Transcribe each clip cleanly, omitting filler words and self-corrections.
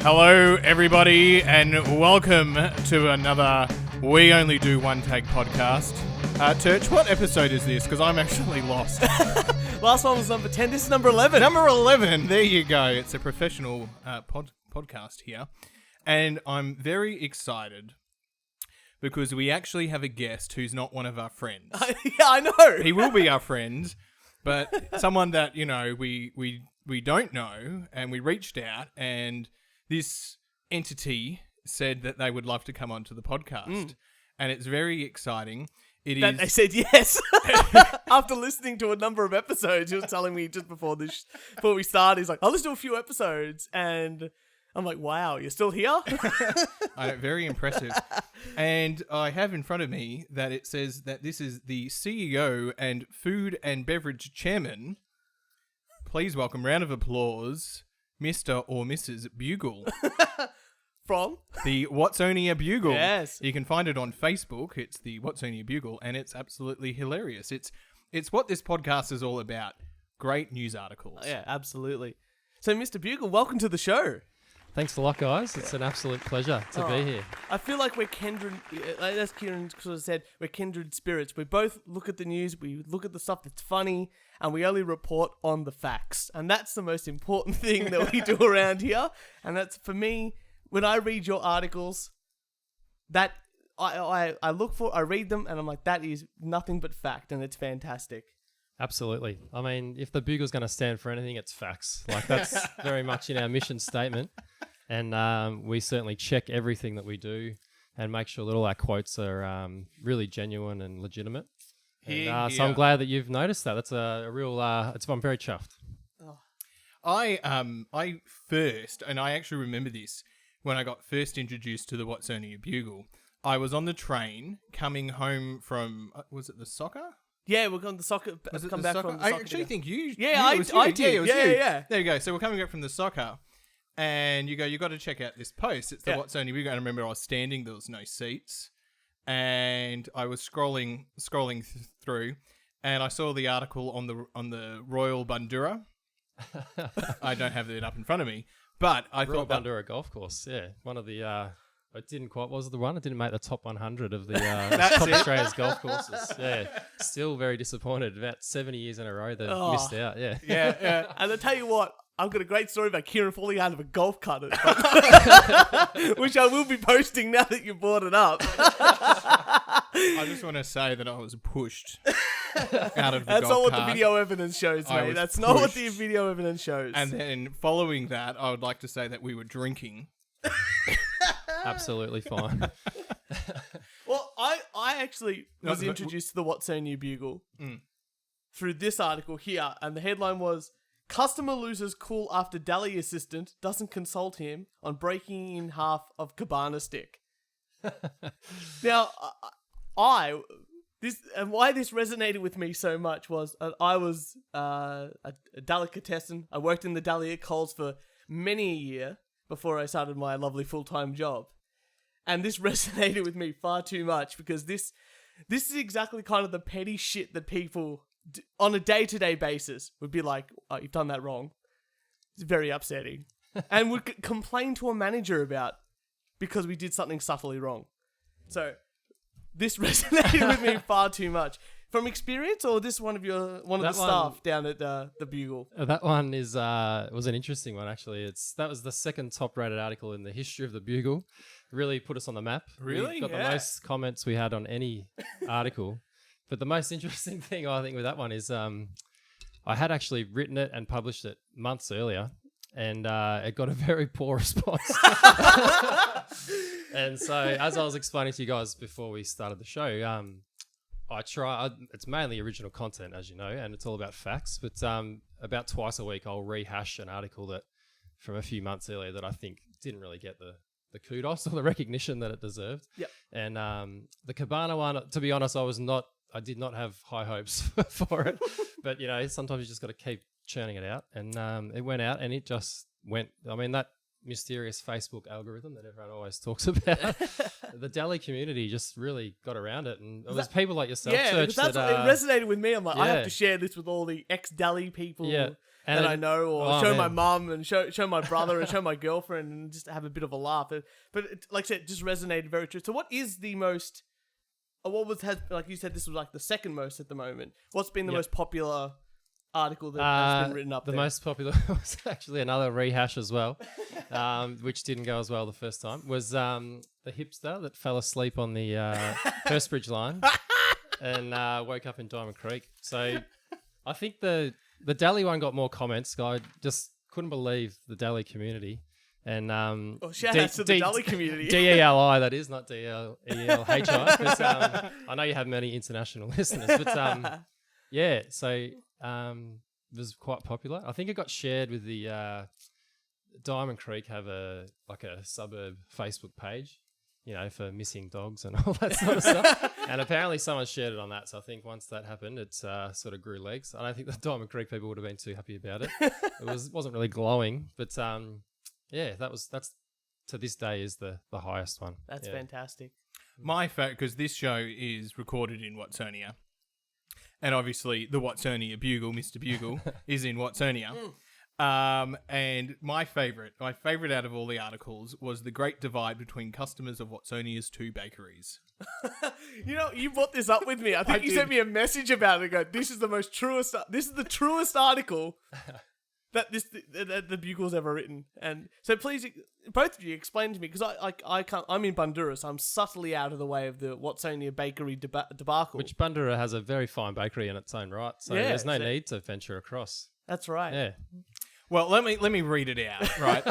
Hello, everybody, and welcome to another We Only Do One Take podcast. Turch, what episode is this? Because I'm actually lost. Last one was number 10. This is number 11. Number 11. There you go. It's a professional podcast here. And I'm very excited because we actually have a guest who's not one of our friends. Yeah, I know. He will be our friend, but someone that, you know, we don't know, and we reached out, and this entity said that they would love to come onto the podcast. And it's very exciting. They said yes. After listening to a number of episodes, he was telling me just before we started, he's like, I'll listen to a few episodes. And I'm like, wow, you're still here? Very impressive. And I have in front of me that it says that this is the CEO and Food and Beverage Chairman. Please welcome, round of applause, Mr. or Mrs. Bugle. From? The Watsonia Bugle. Yes. You can find it on Facebook. It's the Watsonia Bugle, and it's absolutely hilarious. It's what this podcast is all about. Great news articles. Yeah, absolutely. So, Mr. Bugle, welcome to the show. Thanks a lot, guys. It's an absolute pleasure to be here. I feel like we're kindred, as Kieran sort of said, we're kindred spirits. We both look at the news, we look at the stuff that's funny, and we only report on the facts. And that's the most important thing that we do around here. And that's, for me, when I read your articles, that I read them, and I'm like, that is nothing but fact, and it's fantastic. Absolutely. I mean, if the Bugle's going to stand for anything, it's facts. Like, that's very much in our mission statement. And we certainly check everything that we do and make sure that all our quotes are really genuine and legitimate. And, so I'm glad that you've noticed that. That's a real, I'm very chuffed. Oh. I first, and I actually remember this, when I got first introduced to the Watsonia Bugle, I was on the train coming home from, was it the soccer? Yeah, we're going to the soccer. From the soccer. I actually think you. Yeah, I did. Yeah. There you go. So we're coming back from the soccer, and you got to check out this post. It's the Watsonia Bugle. I remember I was standing. There was no seats, and I was scrolling through, and I saw the article on the Royal Bundoora. I don't have it up in front of me, but I Royal thought Bundoora Golf Course. Yeah, one of the. It didn't quite. Was it the one? It didn't make the top 100 of the top Australia's golf courses. Yeah, still very disappointed. About 70 years in a row they've missed out. Yeah. Yeah. And I tell you what, I've got a great story about Kieran falling out of a golf cart, which I will be posting now that you brought it up. I just want to say that I was pushed out of the That's golf not what cart. the video evidence shows, mate. That's not what the video evidence shows. And then following that, I would like to say that we were drinking. Absolutely fine. Well, I actually was introduced to the Watsonia Bugle through this article here, and the headline was, "Customer loses cool after deli assistant doesn't consult him on breaking in half of cabana stick." Now, why this resonated with me so much was I was a delicatessen. I worked in the deli at Coles for many a year before I started my lovely full-time job. And this resonated with me far too much because this is exactly kind of the petty shit that people on a day-to-day basis would be like, oh, you've done that wrong. It's very upsetting. And would complain to a manager about because we did something subtly wrong. So this resonated with me far too much. From experience, or this one of the staff down at the Bugle? That one was an interesting one, actually. That was the second top-rated article in the history of the Bugle. Really put us on the map. Really? We got the most comments we had on any article. But the most interesting thing, I think, with that one is I had actually written it and published it months earlier, and it got a very poor response. And so, as I was explaining to you guys before we started the show, it's mainly original content, as you know, and it's all about facts. But about twice a week, I'll rehash an article that from a few months earlier that I think didn't really get the kudos or the recognition that it deserved. Yep. And the cabana one, to be honest, I did not have high hopes for it. But, you know, sometimes you just got to keep churning it out. And it went out, and it just went. I mean, that mysterious Facebook algorithm that everyone always talks about. The deli community just really got around it, and it was people like yourself, Turch, that it resonated with me. I'm like, I have Yeah. to share this with all the ex-deli people. Yeah. that I know, or Oh, show man. my mum and show my brother and show my girlfriend and just have a bit of a laugh. But like I said, it just resonated very true. So what is the most, like you said, this was like the second most at the moment. What's been the Yep. most popular article that has been written up The there? most popular was actually another rehash as well, which didn't go as well the first time, was the hipster that fell asleep on the Hurstbridge line and woke up in Diamond Creek. So I think the Dally one got more comments. I just couldn't believe the Dally community. And shout out to the Dally community. DELI, that is, not DELHI. Because I know you have many international listeners. But yeah, so it was quite popular. I think it got shared with the Diamond Creek have a suburb Facebook page, for missing dogs and all that sort of stuff. And apparently someone shared it on that. So I think once that happened, it sort of grew legs. I don't think the Diamond Creek people would have been too happy about it. It wasn't really glowing, but yeah, that's to this day is the highest one. That's fantastic. My fact, because this show is recorded in Watsonia, and obviously the Watsonia Bugle, Mr. Bugle, is in Watsonia. And my favourite out of all the articles was the great divide between customers of Watsonia's 2 bakeries. You brought this up with me. I think you sent me a message about it and go, this is the truest article that the Bugle's ever written. And so please, both of you, explain to me, because I can't. I'm in Bundoora, so I'm subtly out of the way of the Watsonia bakery debacle. Which Bundoora has a very fine bakery in its own right, so there's no need to venture across. That's right. Yeah. Well, let me read it out, right?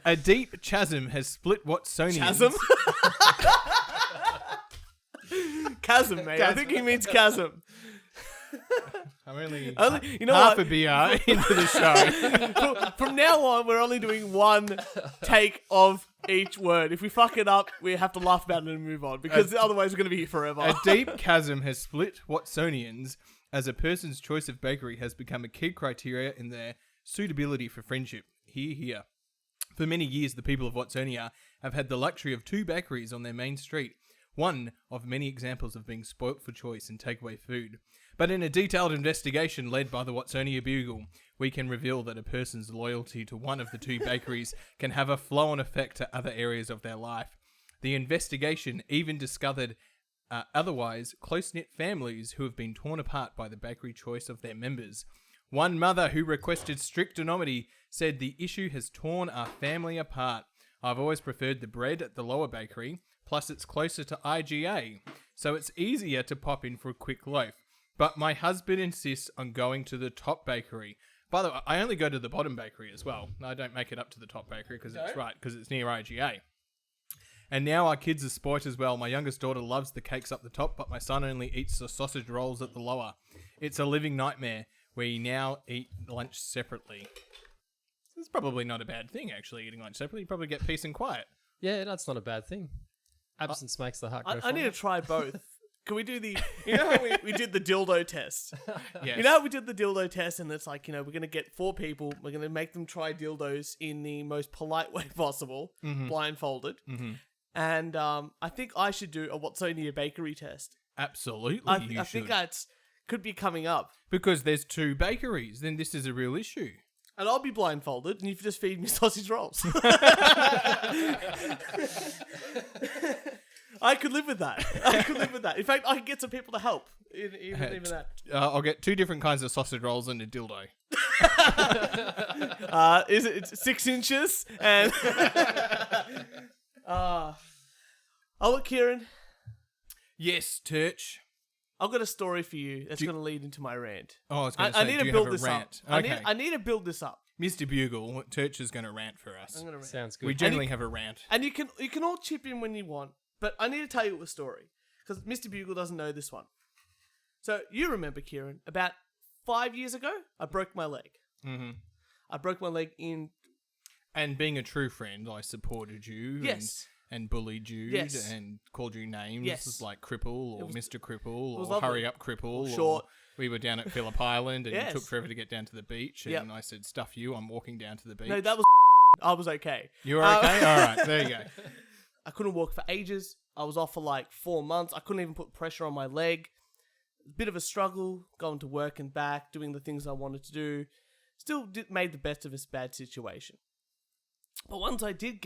A deep chasm has split Watsonians. Chasm? Chasm, mate. I think he means chasm. I'm only You know half what? a beer into the show. From now on, we're only doing one take of each word. If we fuck it up, we have to laugh about it and move on, because otherwise we're going to be here forever. A deep chasm has split Watsonians as a person's choice of bakery has become a key criteria in their suitability for friendship. Hear, hear. For many years, the people of Watsonia have had the luxury of 2 bakeries on their main street, one of many examples of being spoilt for choice in takeaway food. But in a detailed investigation led by the Watsonia Bugle, we can reveal that a person's loyalty to one of the 2 bakeries can have a flow-on effect to other areas of their life. The investigation even discovered otherwise close-knit families who have been torn apart by the bakery choice of their members. One mother who requested strict anonymity said, "The issue has torn our family apart. I've always preferred the bread at the lower bakery, plus it's closer to IGA, so it's easier to pop in for a quick loaf. But my husband insists on going to the top bakery." By the way, I only go to the bottom bakery as well. I don't make it up to the top bakery because it's near IGA. And now our kids are spoilt as well. My youngest daughter loves the cakes up the top, but my son only eats the sausage rolls at the lower. It's a living nightmare. We now eat lunch separately. It's probably not a bad thing, actually, eating lunch separately. You probably get peace and quiet. Yeah, that's not a bad thing. Absence makes the heart go I need to fonder. try both. Can we do how we did the dildo test? Yes. You know how we did the dildo test, and it's like, we're going to get 4 people, we're going to make them try dildos in the most polite way possible, blindfolded. Mm-hmm. And I think I should do a Watsonia bakery test. Absolutely, I think that's could be coming up. Because there's 2 bakeries, then this is a real issue. And I'll be blindfolded, and you just feed me sausage rolls. I could live with that. In fact, I could get some people to help. Even that. I'll get 2 different kinds of sausage rolls and a dildo. Is it 6 inches? And oh, look, Kieran, Yes, Turch. I've got a story for you that's going to lead into my rant. Oh, I was going to say, I need do to you build have a this rant? up. Okay. I need to build this up. Mr. Bugle, Turch is going to rant for us. I'm going to rant. Sounds good. We generally have a rant. And you can all chip in when you want, but I need to tell you a story because Mr. Bugle doesn't know this one. So you remember, Kieran, about 5 years ago, I broke my leg. Mm-hmm. I broke my leg in. And being a true friend, I supported you. Yes. And bullied you. Yes. And called you names Yes. like Cripple or Mr. Cripple or lovely. Hurry Up Cripple. Or Short. We were down at Phillip Island and Yes. it took forever to get down to the beach. And Yep. I said, stuff you, I'm walking down to the beach. No, that was. I was okay. You were okay? All right, there you go. I couldn't walk for ages. I was off for like 4 months. I couldn't even put pressure on my leg. Bit of a struggle going to work and back, doing the things I wanted to do. still made the best of a bad situation. But once I did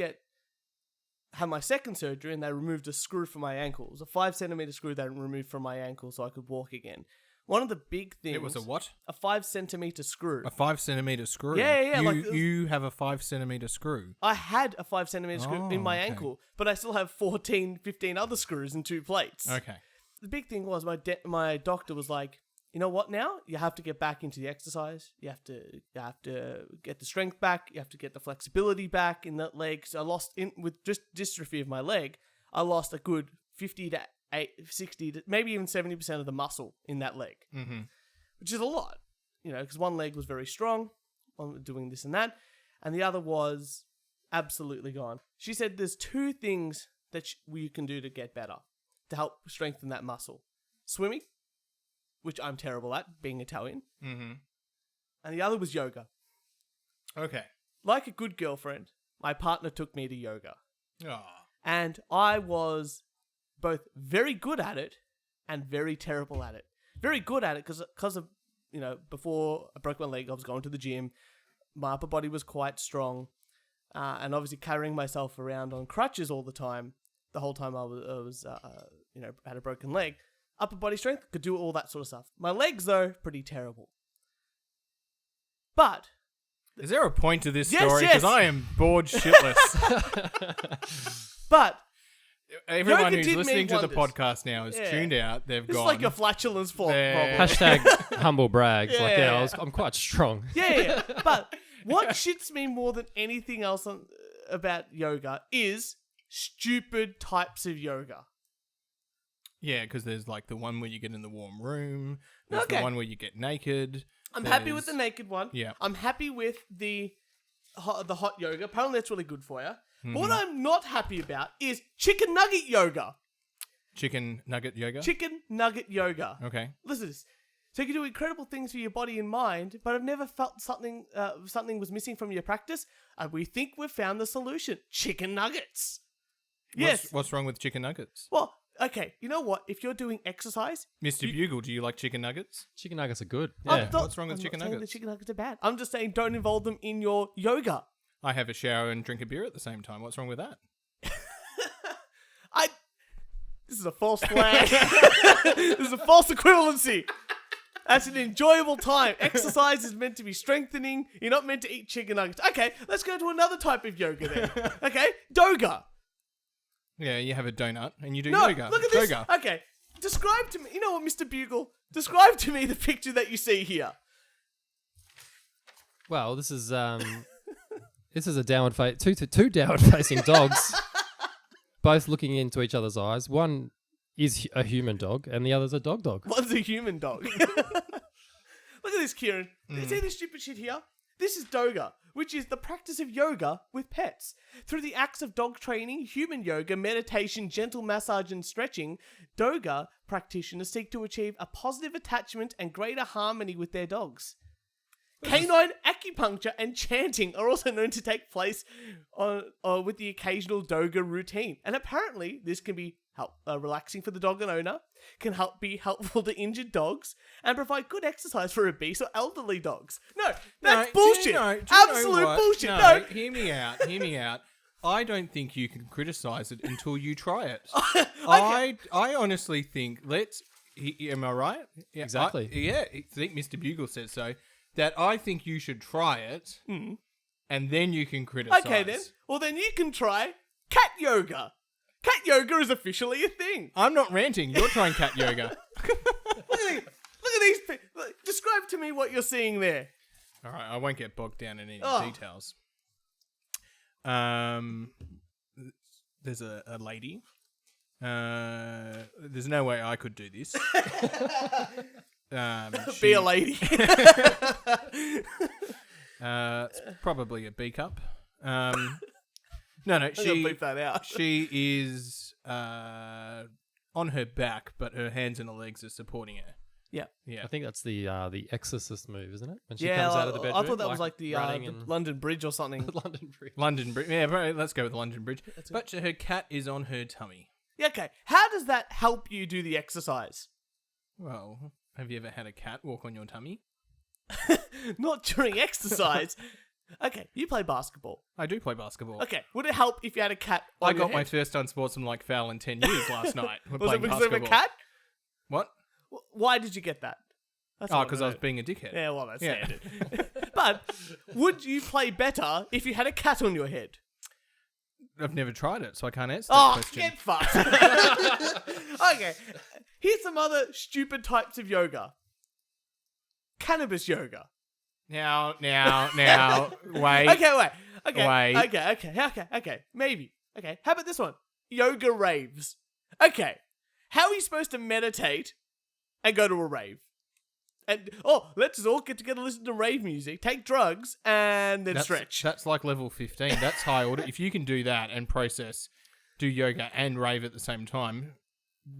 have my second surgery and they removed a screw from my ankle. It was a 5 centimeter screw they removed from my ankle so I could walk again. One of the big things... It was a what? A 5 centimeter screw. A 5 centimeter screw? Yeah. You have a 5 centimeter screw? I had a 5 centimeter screw in my ankle, but I still have 14, 15 other screws and 2 plates. Okay. The big thing was my doctor was like, you know what now? You have to get back into the exercise. You have to get the strength back. You have to get the flexibility back in that leg. So I lost, with just dystrophy of my leg, I lost a good 50 to 60 to maybe even 70% of the muscle in that leg, which is a lot, because one leg was very strong, one doing this and that, and the other was absolutely gone. She said there's 2 things that you can do to get better, to help strengthen that muscle. Swimming, which I'm terrible at, being Italian, and the other was yoga. Okay. Like a good girlfriend, my partner took me to yoga. Oh. And I was both very good at it and very terrible at it. Very good at it because of, before I broke my leg, I was going to the gym. My upper body was quite strong. And obviously carrying myself around on crutches all the time, the whole time I was had a broken leg. Upper body strength, could do all that sort of stuff. My legs, though, pretty terrible. But... Is there a point to this Yes, story? yes. Because I am bored shitless. But... Everyone Yoga who's did listening me to the wonders. podcast now is Yeah. tuned out. They've It's gone. like your flatulence problem. They're- Humble brags. Yeah. I'm quite strong. Yeah. But what shits me more than anything else about yoga is stupid types of yoga. Yeah, because there's like the one where you get in the warm room. There's Okay. the one where you get naked. I'm happy with the naked one. Yeah. I'm happy with the hot yoga. Apparently that's really good for you. Mm-hmm. But what I'm not happy about is chicken nugget yoga. Chicken nugget yoga? Chicken nugget yoga. Okay. Listen to this. So you can do incredible things for your body and mind, but I've never felt something was missing from your practice, and we think we've found the solution. Chicken nuggets. Yes. What's wrong with chicken nuggets? Well, okay. You know what? If you're doing exercise... Mr. Bugle, do you like chicken nuggets? Chicken nuggets are good. I'm Yeah. not- What's wrong with I'm chicken not saying nuggets? the chicken nuggets are bad. I'm just saying don't involve them in your yoga. I have a shower and drink a beer at the same time. What's wrong with that? This is a false flag. This is a false equivalency. That's an enjoyable time. Exercise is meant to be strengthening. You're not meant to eat chicken nuggets. Okay, let's go to another type of yoga then. Okay, doga. Yeah, you have a donut and you do No, yoga. look at this. Yoga. Okay, describe to me. You know what, Mr. Bugle? Describe to me the picture that you see here. Well, this is a downward two downward facing dogs, both looking into each other's eyes. One is a human dog, and the other's a dog. One's a human dog. Look at this, Kieran. You see this stupid shit here? This is doga, which is the practice of yoga with pets. Through the acts of dog training, human yoga, meditation, gentle massage, and stretching, doga practitioners seek to achieve a positive attachment and greater harmony with their dogs. Canine acupuncture and chanting are also known to take place with the occasional doga routine. And apparently, this can be relaxing for the dog and owner, can be helpful to injured dogs, and provide good exercise for obese or elderly dogs. No, that's bullshit. Do you know Absolute what? bullshit. No, No. hear me out. I don't think you can criticize it until you try it. I honestly think, am I right? Yeah, Exactly. I think Mr. Bugle says so. That I think you should try it, and then you can criticize. Okay then. Well then you can try cat yoga. Cat yoga is officially a thing. I'm not ranting. You're trying cat yoga. Look at these. Describe to me what you're seeing there. All right, I won't get bogged down in any Oh. details. There's a lady. There's no way I could do this. Be a lady. It's probably a B cup. No, I'm gonna she bleep that out. she is on her back, but her hands and her legs are supporting her. Yeah. Yeah. I think that's the exorcist move, isn't it? When she Yeah, comes out of the bedroom. I thought that was like the running and London Bridge or something. London Bridge. London Bridge. Yeah, bro, let's go with London Bridge. But her cat is on her tummy. Yeah, okay. How does that help you do the exercise? Well, have you ever had a cat walk on your tummy? Not during exercise. Okay, you play basketball. I do play basketball. Okay, would it help if you had a cat on I your got my head? first unsportsmanlike foul in 10 years last night. We're Was it playing because of a basketball. cat? What? Why did you get that? That's Oh, what because I was being a dickhead. Yeah, well, that's Yeah. standard. But would you play better if you had a cat on your head? I've never tried it, so I can't answer that Oh, question. get fucked. Okay, here's some other stupid types of yoga. Cannabis yoga. Now, wait. Okay, wait. Okay, Wait. okay. Maybe. Okay, how about this one? Yoga raves. Okay, how are you supposed to meditate and go to a rave? And let's all get together, listen to rave music, take drugs, and then stretch. That's like level 15. That's high order. If you can do that and do yoga and rave at the same time,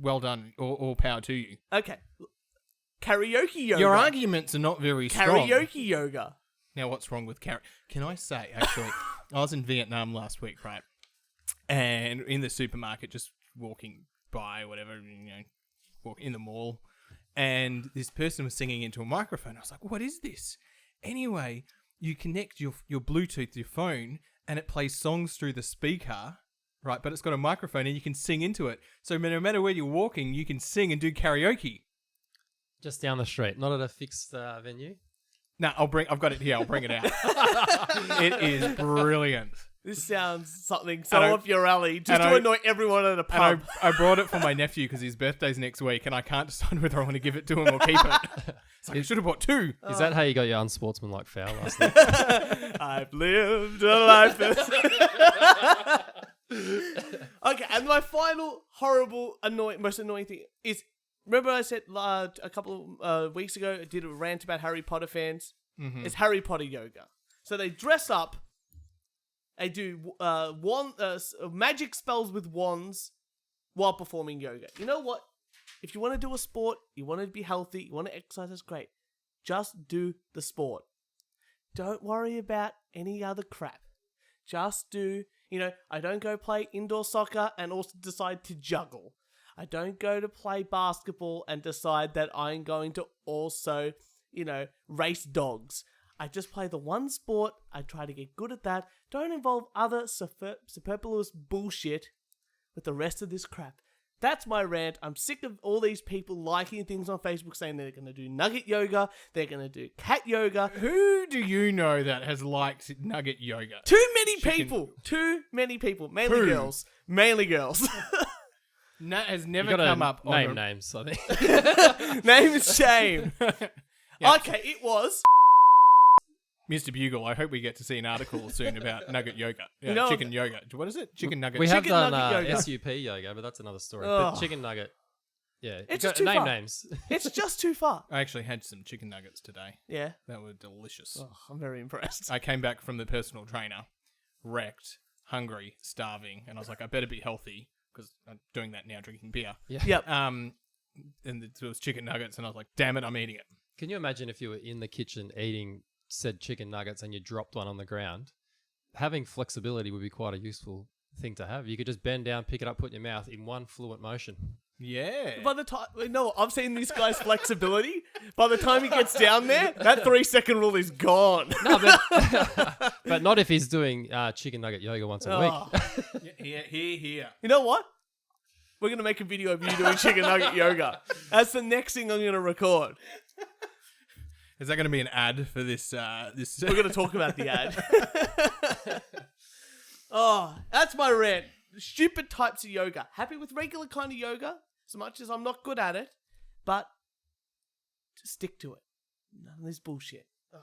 well done. All power to you. Okay. Karaoke yoga. Your arguments are not very strong. Karaoke yoga. Now, what's wrong with karaoke? Can I say, actually, I was in Vietnam last week, right? And in the supermarket, just walking by, whatever, walk in the mall. And this person was singing into a microphone. I was like, what is this? Anyway, you connect your Bluetooth to your phone and it plays songs through the speaker, right? But it's got a microphone and you can sing into it. So no matter where you're walking, you can sing and do karaoke. Just down the street, not at a fixed venue. No, I've got it here. I'll bring it out. It is brilliant. This sounds something And I- up your alley, just to annoy everyone at a pub. And I brought it for my nephew because his birthday's next week and I can't decide whether I want to give it to him or keep it. It's like, I should have bought 2. Is that how you got your unsportsmanlike foul last night? I've lived a life. Okay, and my final horrible, most annoying thing is, remember I said a couple of weeks ago, I did a rant about Harry Potter fans? Mm-hmm. It's Harry Potter yoga. So they dress up, they do magic spells with wands while performing yoga. You know what? If you want to do a sport, you want to be healthy, you want to exercise, that's great. Just do the sport. Don't worry about any other crap. Just do, I don't go play indoor soccer and also decide to juggle. I don't go to play basketball and decide that I'm going to also, race dogs. I just play the one sport. I try to get good at that. Don't involve other superfluous bullshit with the rest of this crap. That's my rant. I'm sick of all these people liking things on Facebook saying they're going to do nugget yoga, they're going to do cat yoga. Who do you know that has liked nugget yoga? Too many people. Mainly girls. That has You never gotta come up on name a- names, I think. Name is shame. Yeah. Okay, it was. Mr. Bugle, I hope we get to see an article soon about nugget yoga. Yeah, No, chicken yoga. What is it? Chicken nugget. We have Chicken done nugget yoga. SUP yoga, but that's another story. Ugh. But chicken nugget, yeah. It's You just got- too name far. names. It's just too far. I actually had some chicken nuggets today. Yeah. That were delicious. Oh, I'm very impressed. I came back from the personal trainer, wrecked, hungry, starving, and I was like, I better be healthy because I'm doing that now, drinking beer. Yeah. Yep. And there was chicken nuggets, and I was like, damn it, I'm eating it. Can you imagine if you were in the kitchen eating said chicken nuggets and you dropped one on the ground? Having flexibility would be quite a useful thing to have. You could just bend down, pick it up, put it in your mouth in one fluent motion. Yeah. By the time, no, I've seen this guy's flexibility. By the time he gets down there, that 3-second rule is gone. No, but, but not if he's doing chicken nugget yoga once a week. Here. You know what? We're gonna make a video of you doing chicken nugget yoga. That's the next thing I'm gonna record. Is that going to be an ad for this? We're gonna talk about the ad. Oh, that's my rant. Stupid types of yoga. Happy with regular kind of yoga, as much as I'm not good at it, but just stick to it. None of this bullshit. Ugh.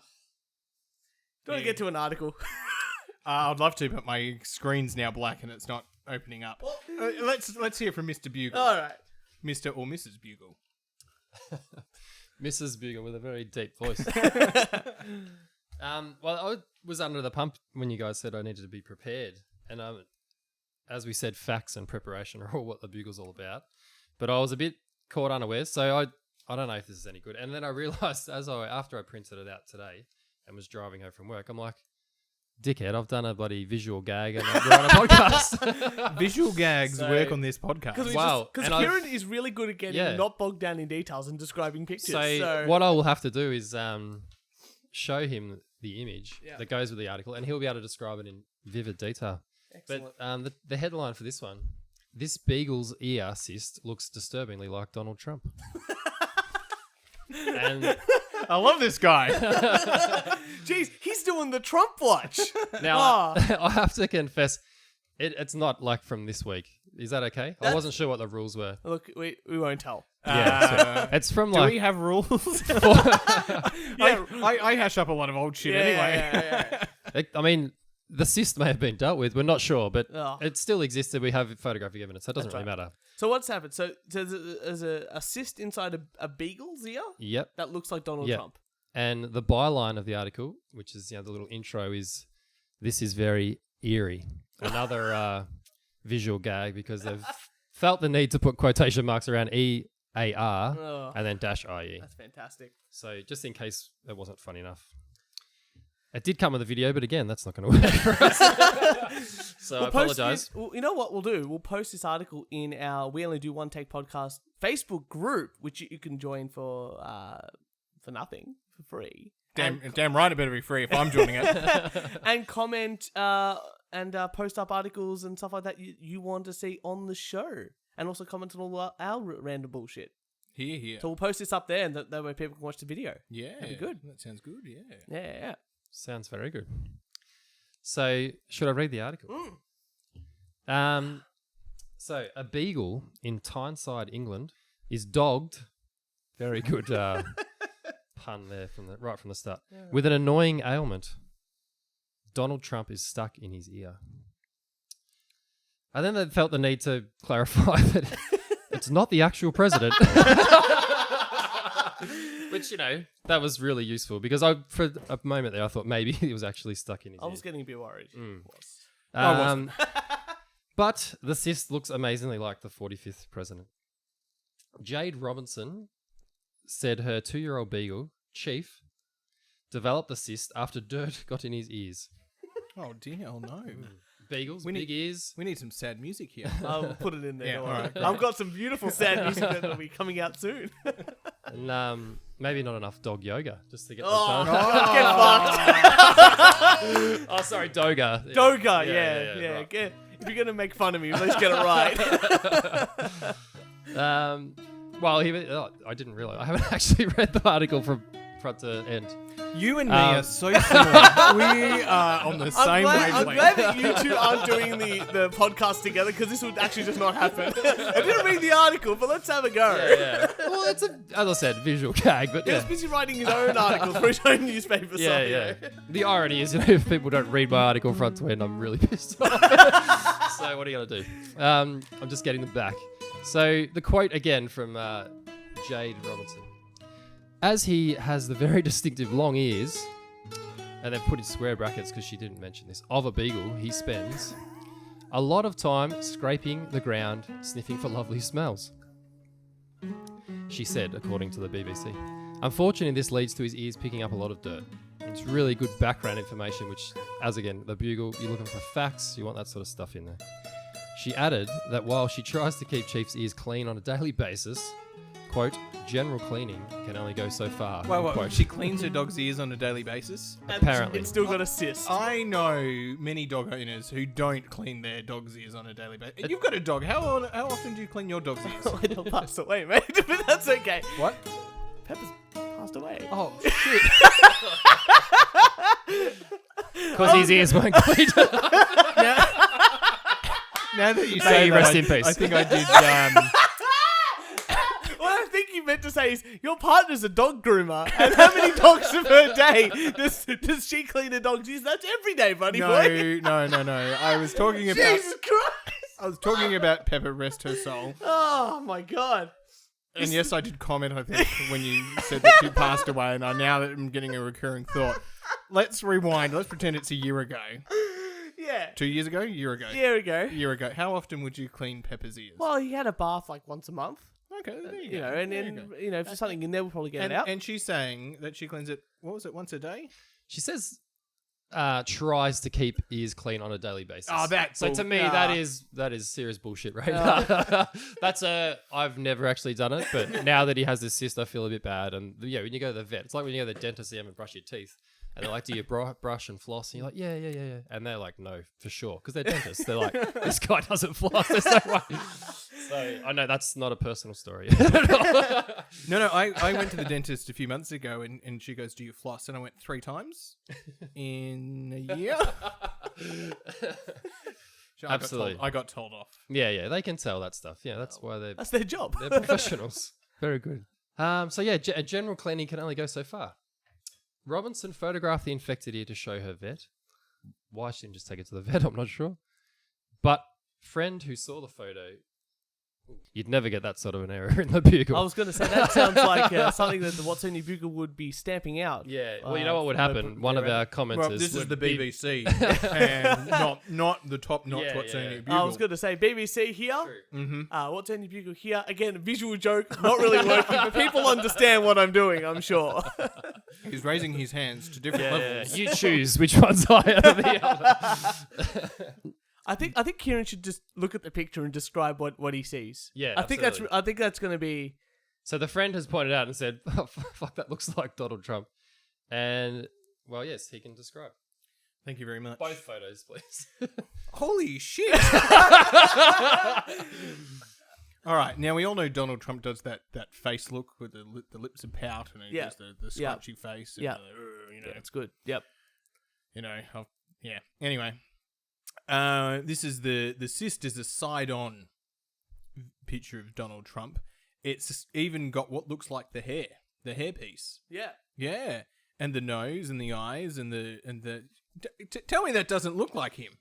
Do you want to get to an article? I'd love to, but my screen's now black and it's not opening up. Let's hear from Mr. Bugle. All right. Mr. or Mrs. Bugle. Mrs. Bugle with a very deep voice. Well, I was under the pump when you guys said I needed to be prepared. And as we said, facts and preparation are all what the Bugle's all about. But I was a bit caught unawares, so I don't know if this is any good. And then I realised after I printed it out today and was driving home from work, I'm like, dickhead, I've done a bloody visual gag and we're on a podcast. Visual gags So- work on this podcast. Because And I've- Kieran is really good at getting Yeah. not bogged down in details and describing pictures. So So, what I will have to do is show him the image that goes with the article, and he'll be able to describe it in vivid detail. Excellent. But the headline for this one: this beagle's ear cyst looks disturbingly like Donald Trump. And I love this guy. Jeez, he's doing the Trump watch. now I have to confess, it's not like from this week. Is that okay? I wasn't sure what the rules were. Look, we won't tell. Yeah, it's from Do like. we have rules? Yeah. I hash up a lot of old shit anyway. I mean, the cyst may have been dealt with. We're not sure, but Oh. it still existed. We have photographic evidence. So it doesn't That's really matter. So what's happened? So there's a cyst inside a beagle's ear Yep. that looks like Donald Yeah. Trump. And the byline of the article, which is the little intro, is "This is very eerie." Another visual gag because they've felt the need to put quotation marks around EAR Oh, and then -IE. that's fantastic. So just in case it wasn't funny enough. It did come with a video, but again, that's not going to work for us. So I apologize. You know what we'll do? We'll post this article in our We Only Do One Take podcast Facebook group, which you can join for nothing, for free. Damn right, it better be free if I'm joining it. And comment and post up articles and stuff like that you want to see on the show. And also comment on all our random bullshit. Here. So we'll post this up there, and that way people can watch the video. Yeah. That'd be good. That sounds good, yeah. Yeah. Sounds very good. So should I read the article? So a beagle in Tyneside, England, is dogged. Very good pun there right from the start. Yeah. With an annoying ailment. Donald Trump is stuck in his ear. And then they felt the need to clarify that it's not the actual president. Which, that was really useful because for a moment there I thought maybe he was actually stuck in his ear. I was getting a bit worried. I wasn't. But the cyst looks amazingly like the 45th president. Jade Robinson said her 2-year-old beagle, Chief, developed the cyst after dirt got in his ears. Oh dear, oh no. Beagles, big ears. We need some sad music here. I'll put it in there. Yeah, Don't all worry. right. I've got some beautiful sad music that'll be coming out soon. And maybe not enough dog yoga just to get Oh, this done. get fucked. Oh, sorry, Doga. Doga, yeah. right. If you're going to make fun of me, at least get it right. Well, I didn't realize. I haven't actually read the article from front to end. You and me are so similar. We are on the same wavelength. I'm glad that you two aren't doing the podcast together because this would actually just not happen. I didn't read the article, but let's have a go. Yeah. Well, it's as I said, visual gag, but He was busy writing his own articles for his own newspaper. Yeah. The irony is, if people don't read my article front to end, I'm really pissed off. So what are you going to do? I'm just getting them back. So the quote again from Jade Robinson. As he has the very distinctive long ears, and they've put in square brackets because she didn't mention this, of a beagle, he spends a lot of time scraping the ground, sniffing for lovely smells. She said, according to the BBC. Unfortunately, this leads to his ears picking up a lot of dirt. It's really good background information, which, as again, the bugle, you're looking for facts, you want that sort of stuff in there. She added that while she tries to keep Chief's ears clean on a daily basis, quote, general cleaning can only go so far. Well, she cleans her dog's ears on a daily basis? Apparently. It's still got a cyst. I know many dog owners who don't clean their dog's ears on a daily basis. You've got a dog. How often do you clean your dog's ears? Lidl passed away, mate, but that's okay. What? Pepper's passed away. Oh, shit. Because his ears weren't cleaned. Now that you May say he that, rest in peace. I think I did... What I think you meant to say is your partner's a dog groomer, and how many dogs of her day does she clean her dog's ears? That's every day, buddy boy. No. I was talking about... Jesus Christ! I was talking about Pepper, rest her soul. Oh my God! And yes, I did comment, I think, when you said that she passed away, and now that I'm getting a recurring thought. Let's rewind. Let's pretend it's a year ago. Yeah. 2 years ago? Year ago. Year ago. Year ago. How often would you clean Pepper's ears? Well, he had a bath like once a month. Okay, there you You go. know, and There then you go. if there's something in there, we'll probably get it out. And she's saying that she cleans it, what was it, once a day? She says tries to keep ears clean on a daily basis. Oh, that's so to me that is serious bullshit, right? I've never actually done it, but now that he has this cyst, I feel a bit bad. And yeah, when you go to the vet, it's like when you go to the dentist, you haven't brushed your teeth. And they're like, do you brush and floss? And you're like, yeah. And they're like, no, for sure. Because they're dentists. They're like, this guy doesn't floss. There's no way. So I know that's not a personal story. No, I went to the dentist a few months ago and she goes, do you floss? And I went 3 times in a year. So Absolutely. I got told off. Yeah, they can tell that stuff. Yeah, that's why That's their job. they're professionals. Very good. So yeah, a general cleaning can only go so far. Robinson photographed the infected ear to show her vet. Why she didn't just take it to the vet, I'm not sure. But friend who saw the photo, you'd never get that sort of an error in the Bugle. I was going to say, that sounds like something that the Watsonia Bugle would be stamping out. Yeah, well, you know what would happen? One of our commenters... Well, this is the BBC and not the top-notch Watsonia Bugle. I was going to say, BBC here, Mm-hmm. Watsonia Bugle here. Again, a visual joke, not really working, but people understand what I'm doing, I'm sure. He's raising his hands to different levels. You choose which one's higher than the other. I think Kieran should just look at the picture and describe what he sees. Yeah, I think that's going to be... So the friend has pointed out and said, oh, fuck, that looks like Donald Trump. And, well, yes, he can describe. Thank you very much. Both photos, please. Holy shit! All right, now we all know Donald Trump does that face look with the lips are pout and he does the scrunchy face. And it's good. Yep. Anyway, this is the cyst is a side-on picture of Donald Trump. It's even got what looks like the hairpiece. Yeah. Yeah, and the nose and the eyes and the. Tell me that doesn't look like him.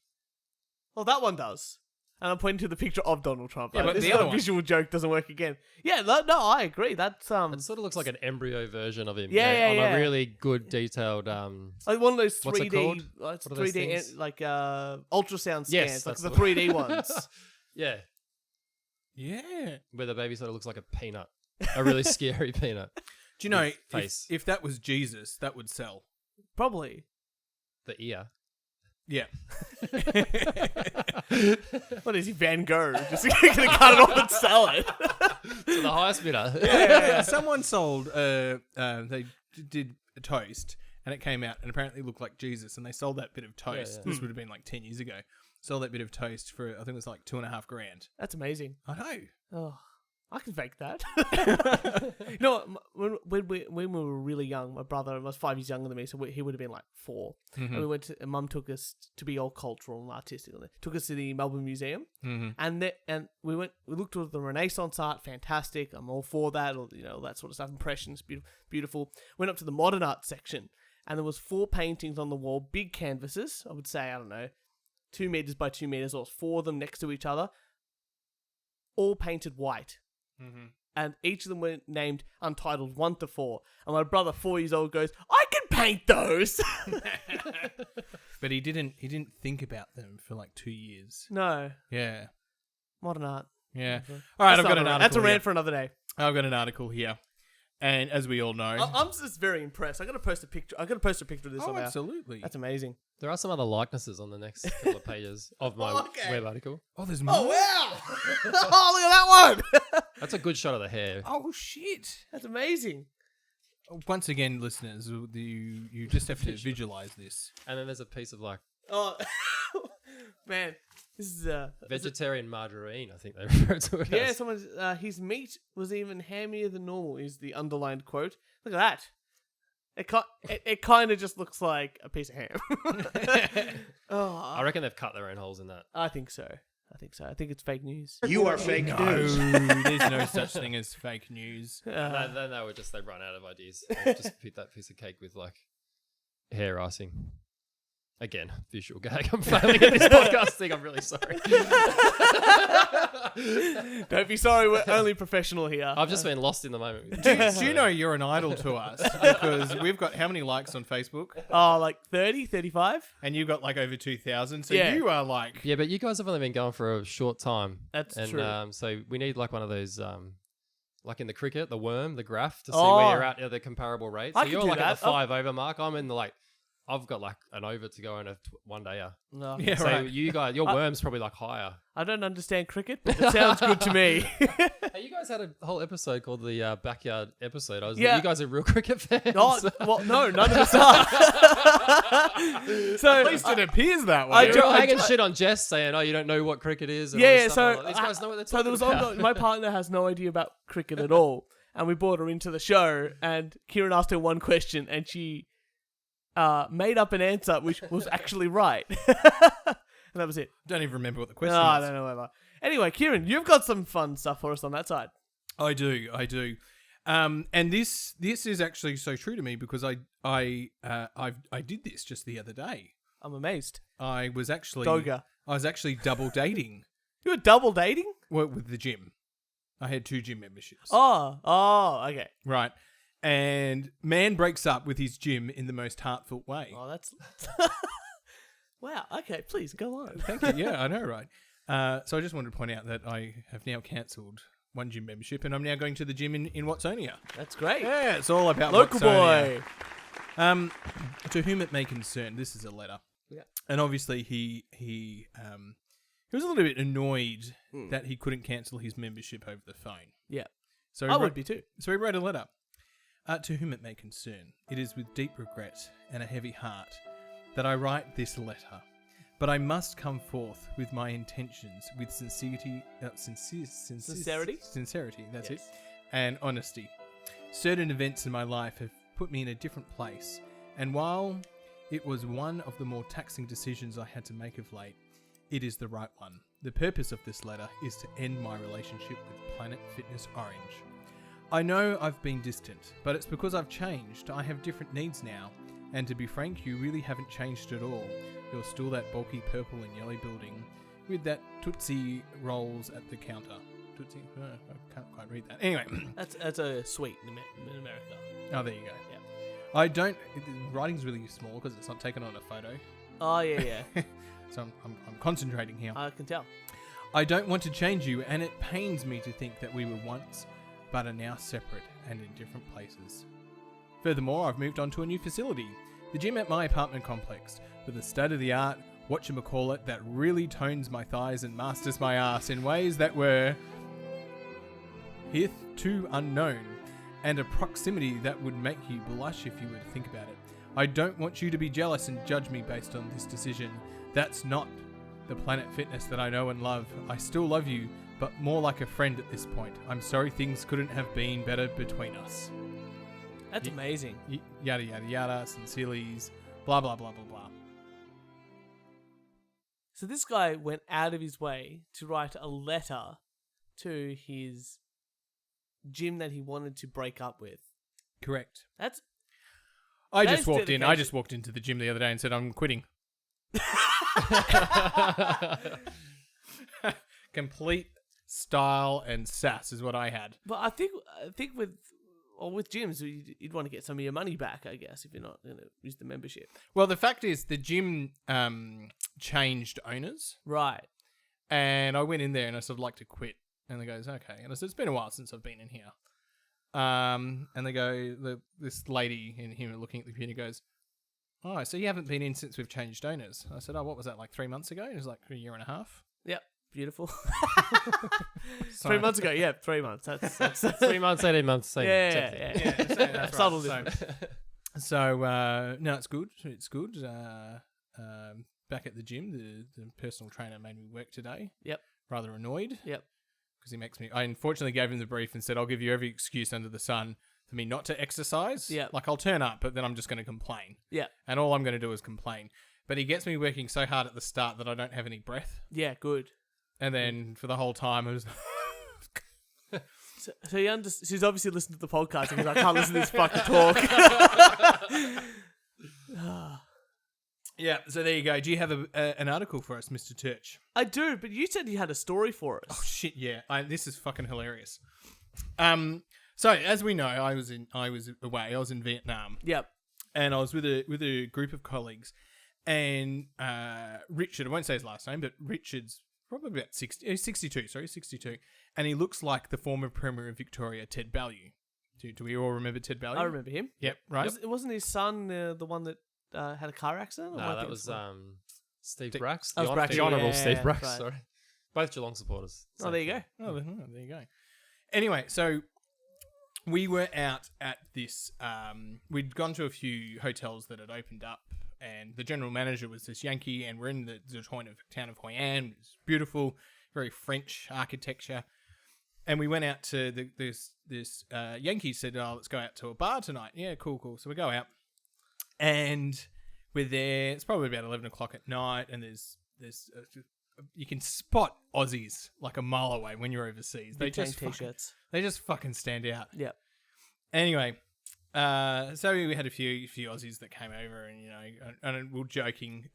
Well, that one does. And I'm pointing to the picture of Donald Trump. Yeah, but this the other visual joke doesn't work again. Yeah, no, I agree. That's It sort of looks like an embryo version of him. Yeah, on yeah. a really good detailed. Like one of those 3D, what's it called? like What are those 3D, things? like ultrasound scans, Yes, like that's the the 3D ones. Yeah, Yeah. where the baby sort of looks like a peanut, a really scary peanut. Do you know face. if that was Jesus, that would sell. Probably. The ear. Yeah. What is he, Van Gogh? Just gonna cut it off and sell it. So the highest bidder. Yeah. Someone sold. They did a toast, and it came out and apparently looked like Jesus, and they sold that bit of toast. Yeah. This would have been like 10 years ago. Sold that bit of toast for I think it was like $2,500. That's amazing. I know. Oh, I can fake that. You know what? When we were really young, my brother was 5 years younger than me, so he would have been like 4. Mm-hmm. And we went to, and Mum took us to be all cultural and artistic. Took us to the Melbourne Museum, Mm-hmm. and we looked at the Renaissance art, fantastic. I'm all for that, all that sort of stuff. Impressions, beautiful. Went up to the modern art section, and there was 4 paintings on the wall, big canvases. I would say, I don't know, 2 meters by 2 meters, or 4 of them next to each other, all painted white. Mm-hmm. And each of them were named Untitled 1 to 4. And my brother, 4 years old, goes, I can paint those! But he didn't think about them for like 2 years. No. Yeah. Modern art. Yeah. All right, I've got an article. That's a here. rant for another day. I've got an article here. And as we all know... I'm just very impressed. I'm going to post a picture of this on our... absolutely. That's amazing. There are some other likenesses on the next couple of pages of my web article. Oh, there's more? Oh, wow! Oh, look at that one! That's a good shot of the hair. Oh, shit. That's amazing. Once again, listeners, you just have to visualize this. And then there's a piece of like Oh, man. This is vegetarian margarine, I think they refer to it yeah, as. someone's his meat was even hammier than normal is the underlined quote. Look at that. It kind of just looks like a piece of ham. I reckon they've cut their own holes in that. I think so. I think it's fake news. You are fake news. No, there's no such thing as fake news. Then they run out of ideas. They just put that piece of cake with like hair icing. Again, visual gag. I'm failing at this podcast thing. I'm really sorry. Don't be sorry. We're only professional here. I've just been lost in the moment. Do you know you're an idol to us? Because we've got how many likes on Facebook? Oh, like 30, 35? And you've got like over 2,000. So Yeah. you are like... Yeah, but you guys have only been going for a short time. That's and, true. So we need like one of those, like in the cricket, the worm, the graph, to see Oh. where you're at the comparable rate. So I can you're do like at that. the 5 over mark. I'm in the like I've got like an over to go in a 1 day. No. Yeah, So right. you guys, your worm's probably like higher. I don't understand cricket, but it sounds good to me. Hey, you guys had a whole episode called the backyard episode. I was Yeah. like, you guys are real cricket fans. No, none of us are. So At least it appears that way. I You're do- hanging shit on Jess saying, "Oh, you don't know what cricket is." And all Yeah, this stuff. so I'm like, these guys know what they're so talking there was about. my partner has no idea about cricket at all, and we brought her into the show, and Kieran asked her one question, and she made up an answer which was actually right, and that was it. Don't even remember what the No, question I was. don't know ever. Anyway, Kieran, you've got some fun stuff for us on that side. I do. And this is actually so true to me because I did this just the other day. I'm amazed. I was actually double dating. You were double dating? With the gym. I had 2 gym memberships. Oh, okay. Right. And man breaks up with his gym in the most heartfelt way. Oh, that's wow. Okay, please go on. Thank you. Yeah, I know, right? So I just wanted to point out that I have now cancelled 1 gym membership and I'm now going to the gym in Watsonia. That's great. Yeah, it's all about Local Watsonia. boy. To whom it may concern, this is a letter. Yeah. And obviously he was a little bit annoyed that he couldn't cancel his membership over the phone. Yeah. So I would be too. So he wrote a letter. To whom it may concern, it is with deep regret and a heavy heart that I write this letter. But I must come forth with my intentions with sincerity, that's it, and honesty. Certain events in my life have put me in a different place, and while it was one of the more taxing decisions I had to make of late, it is the right one. The purpose of this letter is to end my relationship with Planet Fitness Orange. I know I've been distant, but it's because I've changed. I have different needs now, and to be frank, you really haven't changed at all. You're still that bulky purple and yellow building with that Tootsie rolls at the counter. Tootsie? I can't quite read that. Anyway. That's a sweet in America. Oh, there you go. Yeah. I don't... The writing's really small because it's not taken on a photo. Oh, yeah. So I'm concentrating here. I can tell. I don't want to change you, and it pains me to think that we were once, but are now separate and in different places. Furthermore, I've moved on to a new facility, the gym at my apartment complex, with a state-of-the-art whatchamacallit that really tones my thighs and masters my ass in ways that were hitherto unknown, and a proximity that would make you blush if you were to think about it. I don't want you to be jealous and judge me based on this decision. That's not the Planet Fitness that I know and love. I still love you, but more like a friend at this point. I'm sorry things couldn't have been better between us. That's amazing. Yada, yada, yada, sincerely's, blah, blah, blah, blah, blah. So this guy went out of his way to write a letter to his gym that he wanted to break up with. Correct. That's I That just is walked in. I dedication. just walked into the gym the other day and said, I'm quitting. Complete style and sass is what I had. But I think with gyms, you'd want to get some of your money back, I guess, if you're not going to use the membership. Well, the fact is the gym changed owners, Right. and I went in there and I sort of like to quit. And they goes, okay. And I said, it's been a while since I've been in here. And they go, this lady in here looking at the computer goes, oh, so you haven't been in since we've changed owners. I said, oh, what was that, like 3 months ago? It was like a year and a half. Yep. Beautiful. So- 3 months ago. Yeah, 3 months. That's 3 months, 18 months, same. yeah, same thing. yeah. That's right. Subtle So- difference. So, no, it's good. It's good. Back at the gym, the personal trainer made me work today. Yep. Rather annoyed. Yep. Because he makes me... I unfortunately gave him the brief and said, I'll give you every excuse under the sun for me not to exercise. Yep. Like, I'll turn up, but then I'm just going to complain. Yeah. And all I'm going to do is complain. But he gets me working so hard at the start that I don't have any breath. Yeah, good. And then for the whole time, I was... So she's obviously listened to the podcast and he's like, I can't listen to this fucking talk. Yeah, so there you go. Do you have an article for us, Mr. Turch? I do, but you said you had a story for us. Oh shit! Yeah, this is fucking hilarious. So as we know, I was away. I was in Vietnam, Yep. and I was with a group of colleagues, and Richard. I won't say his last name, but Richard's probably about 62. Sorry, 62, and he looks like the former Premier of Victoria, Ted Ballew. Do we all remember Ted Ballew? I remember him. Yep. Right. Wasn't his son the one that had a car accident? Or am I No, that thinking was someone? Steve Dick- Brax. That was The Brax, Honourable yeah, Steve Brax, right. sorry. Both Geelong supporters. Oh, there you go. Oh, there you go. Anyway, so we were out at this. We'd gone to a few hotels that had opened up, and the general manager was this Yankee, and we're in the town of Hoi An. It's beautiful, very French architecture. And we went out to this Yankee said, "Oh, let's go out to a bar tonight." Yeah, cool. So we go out, and we're there. It's probably about 11 o'clock at night, and there's you can spot Aussies like a mile away when you're overseas. They just t-shirts. they just fucking stand out. Yeah. Anyway, so we had a few Aussies that came over, and and we were joking.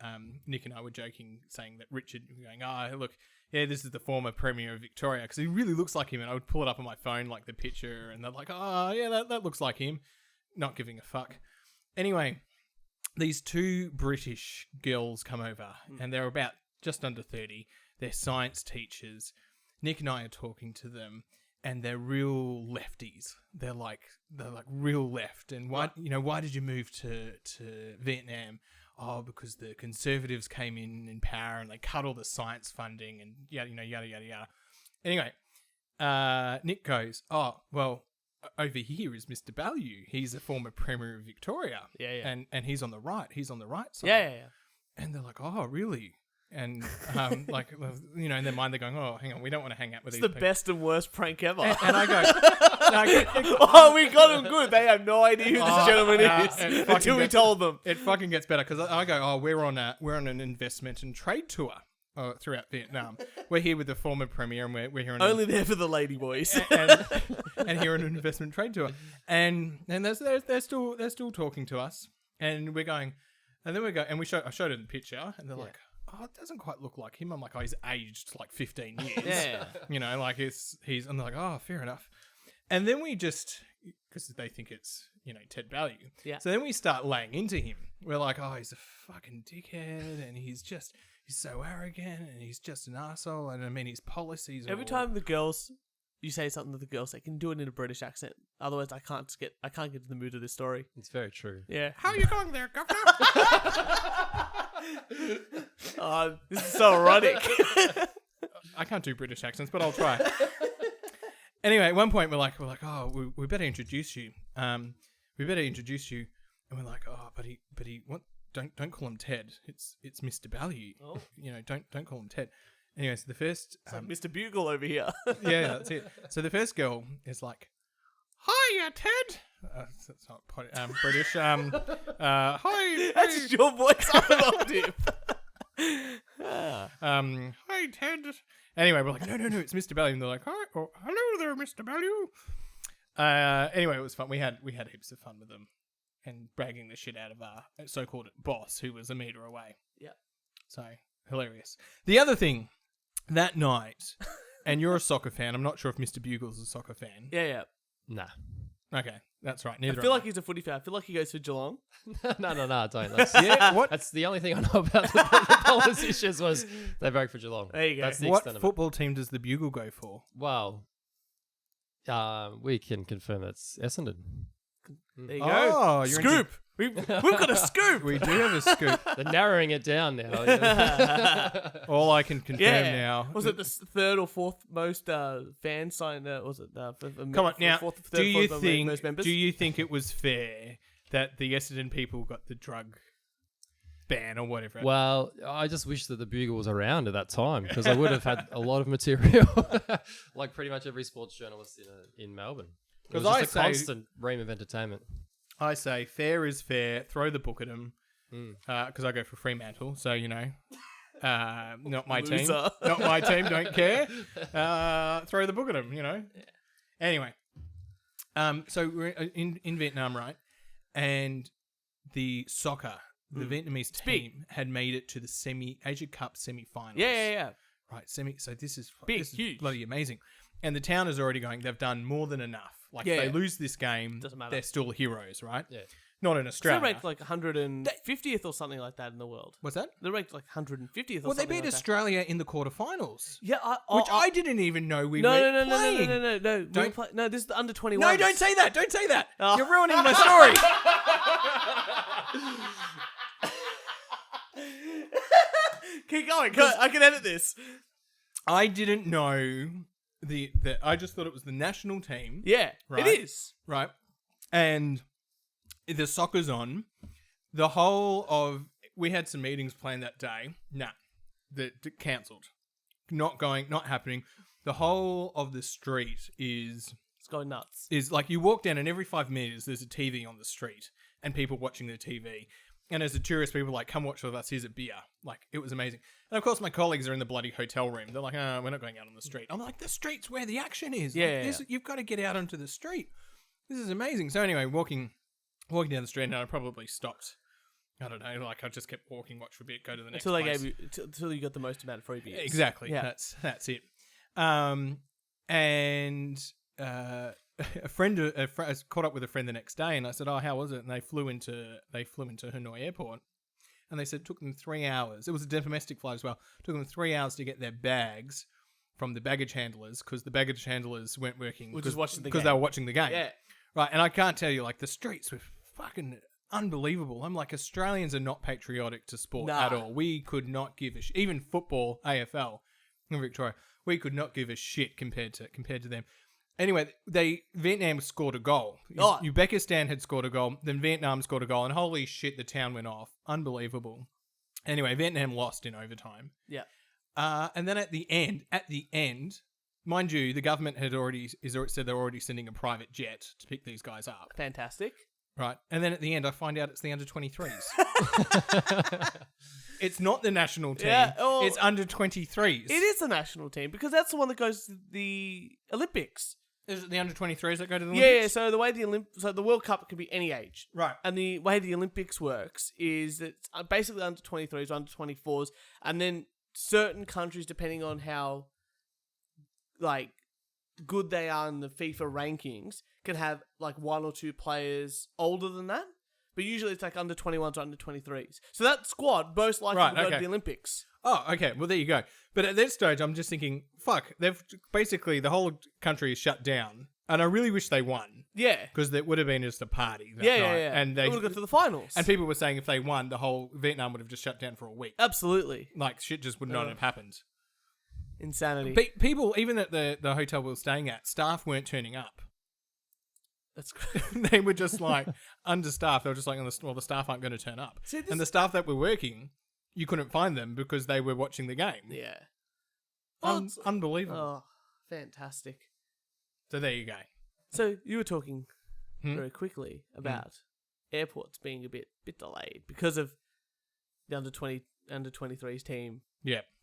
Nick and I were joking, saying that Richard, going, "Oh, look, yeah, this is the former Premier of Victoria," because he really looks like him. And I would pull it up on my phone, like the picture, and they're like, "Oh, yeah, that looks like him," not giving a fuck. Anyway, these two British girls come over, and they're about just under 30. They're science teachers. Nick and I are talking to them, and they're real lefties. They're like real left. And why did you move to Vietnam? Oh, because the Conservatives came in power and they cut all the science funding and yada yada. Anyway, Nick goes, "Oh, well, over here is Mr. Ballew. He's a former Premier of Victoria. Yeah. And he's on the right. He's on the right side." Yeah. And they're like, "Oh, really?" And in their mind, they're going, "Oh, hang on, we don't want to hang out with It's these the people." best and worst prank ever. And I go, Oh, we got them good. They have no idea who this gentleman is it until we told them. It fucking gets better because I go, "Oh, we're on an investment and trade tour throughout Vietnam. We're here with the former premier, and we're here on Only there for the lady boys. and here on an investment trade tour, and they're still talking to us, and we're going, and then we go, and I showed them the picture, and they're like, "Oh, it doesn't quite look like him." I'm like, "Oh, he's aged like 15 years." Yeah. Like he's, and they're like, "Oh, fair enough." And then we just, because they think it's, Ted Ballew. Yeah. So then we start laying into him. We're like, "Oh, he's a fucking dickhead, and he's so arrogant, and he's just an arsehole, and I mean, his policies are Every time you say something to the girls, they can do it in a British accent. Otherwise, I can't get to the mood of this story. It's very true. Yeah. "How are you going there, governor?" Oh, this is so erotic. I can't do British accents, but I'll try. Anyway, at one point we're like, "Oh, we better introduce you. And we're like, "Oh, but he, what? Don't call him Ted. It's Mr. Ballew. Oh. Don't call him Ted." Anyway, so the first, It's like Mr. Bugle over here. yeah, that's it. So the first girl is like, "Hiya, Ted." That's not British. Hi. That's just your voice up an octave. Hi, Ted. Anyway, we're like, no, it's Mr. Ballew. And they're like, "Hi, hello there, Mr. Ballew." Anyway, it was fun. We had heaps of fun with them and bragging the shit out of our so-called boss, who was a meter away. Yeah. So, hilarious. The other thing, that night, and you're a soccer fan. I'm not sure if Mr. Bugle's a soccer fan. Yeah. Nah. Okay, that's right. I Neither feel am like he's a footy fan. I feel like he goes for Geelong. no, don't. That's, Yeah, what? that's the only thing I know about the politicians was they vote for Geelong. There you go. That's the What extent of it. football team does the Bugle go for? Well, we can confirm that's Essendon. There you Oh, go. you're Scoop. We've got a scoop. We do have a scoop. They're narrowing it down now. All I can confirm now. Was it the third or fourth most fan sign? Was it? Come on now. Do you most members? think it was fair that the Essendon people got the drug ban or whatever? Well, I just wish that the Bugle was around at that time because I would have had a lot of material, like pretty much every sports journalist in Melbourne. It was just a constant ream of entertainment. I say fair is fair. Throw the book at them because I go for Fremantle, so not my team. Loser. Not my team. Don't care. Throw the book at them. Anyway, so we're in Vietnam, right? And the soccer, the Vietnamese team had made it to the Asia Cup semi-finals. Yeah. Right, so this is Big, this is huge. bloody amazing. And the town is already going, they've done more than enough. Like, if they lose this game, Doesn't matter. they're still heroes, right? Yeah. Not in They're Australia. ranked like 150th or something like that in the world. What's that? They're ranked like 150th or Well, they something beat like Australia in the quarterfinals. that. Yeah, Which I didn't even know we were playing. No. No, this is the under 21. No, don't say that. Don't say that. Oh. You're ruining my story. Keep going. I can edit this. I didn't know that. I just thought it was the national team. Yeah, Right. it is. Right. And the soccer's on. The whole of... We had some meetings planned that day. Nah. That cancelled. Not happening. The whole of the street is going nuts. Is like you walk down and every 5 meters there's a TV on the street and people watching the TV. And as a tourist, people are like, come watch with us, here's a beer. Like, it was amazing. And of course, my colleagues are in the bloody hotel room. They're like, oh, we're not going out on the street. I'm like, the street's where the action is. Yeah, Like, you've got to get out onto the street. This is amazing. So anyway, walking down the street, and I probably stopped. I don't know, like I just kept walking, watch for a bit, go to the next place. Until you got the most amount of free beers. Exactly. Yeah. That's it. And a friend I caught up with a friend the next day, and I said, "Oh, how was it?" And they flew into Hanoi Airport, and they said it took them 3 hours. It was a domestic flight as well. It took them 3 hours to get their bags from the baggage handlers because the baggage handlers weren't working Because they were watching the game. Yeah. Right. And I can't tell you, like the streets were fucking unbelievable. I'm like, Australians are not patriotic to sport at all. We could not give a shit. Even football, AFL in Victoria, we could not give a shit compared to them. Anyway, Vietnam scored a goal. Uzbekistan had scored a goal, then Vietnam scored a goal, and holy shit, the town went off. Unbelievable. Anyway, Vietnam lost in overtime. Yeah. And then at the end, mind you, the government said they're already sending a private jet to pick these guys up. Fantastic. Right. And then at the end, I find out it's the under-23s. It's not the national team. Yeah, it's under-23s. It is the national team because that's the one that goes to the Olympics. Is it the under-23s that go to the Yeah, Olympics? so the way the World Cup can be any age. Right. And the way the Olympics works is that it's basically under-23s, under-24s, and then certain countries, depending on how like good they are in the FIFA rankings, can have like one or two players older than that. But usually it's like under-21s or under-23s. So that squad most likely will go to the Olympics. Oh, okay. Well, there you go. But at that stage, I'm just thinking, fuck, they've basically, the whole country is shut down. And I really wish they won. Yeah. Because it would have been just a party that night. Yeah. And they would have got to the finals. And people were saying if they won, the whole Vietnam would have just shut down for a week. Absolutely. Like, shit just would not have happened. Insanity. People, even at the hotel we were staying at, staff weren't turning up. That's great. They were just like understaffed. They were just like, the staff aren't going to turn up. And the staff that were working, you couldn't find them because they were watching the game. Yeah. Unbelievable. Oh, fantastic. So there you go. So you were talking very quickly about airports being a bit delayed because of the under-23s team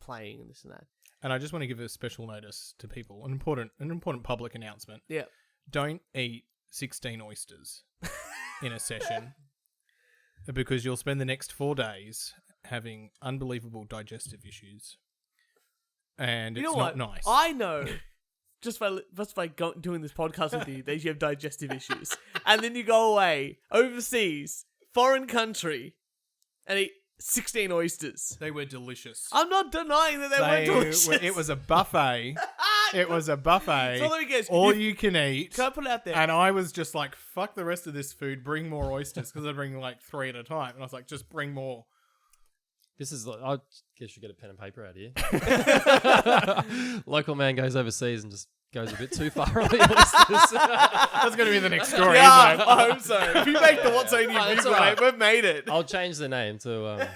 playing and this and that. And I just want to give a special notice to people, an important public announcement. Yeah. Don't eat 16 oysters in a session because you'll spend the next 4 days having unbelievable digestive issues. And it's not nice. I know just by doing this podcast with you that you have digestive issues. And then you go away overseas, foreign country, and eat 16 oysters. They were delicious. I'm not denying that they were delicious. It was a buffet. It was a buffet. So let me guess. All you can eat. Can I put it out there? And I was just like, fuck the rest of this food. Bring more oysters. Because I bring like 3 at a time. And I was like, just bring more. This is like, I guess you get a pen and paper out here. Local man goes overseas and just goes a bit too far on the oysters. That's going to be the next story, yeah, isn't it? I hope so. If you make the Watsonia Bugle, mate, we've made it. I'll change the name to...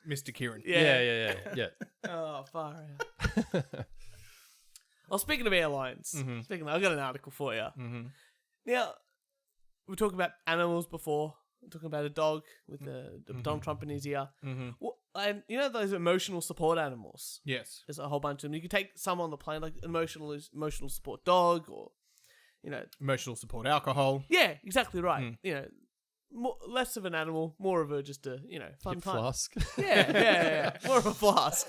Mr. Kieran. Yeah. Oh, far out. Well, speaking of airlines, I've got an article for you. Mm-hmm. Now, we were talking about animals before. We're talking about a dog with Donald Trump in his ear. Mm-hmm. Well, and you know those emotional support animals? Yes. There's a whole bunch of them. You can take some on the plane, like emotional support dog, or emotional support alcohol. Yeah, exactly right. Less of an animal, more of a just a fun Hip time. flask. Yeah. More of a flask.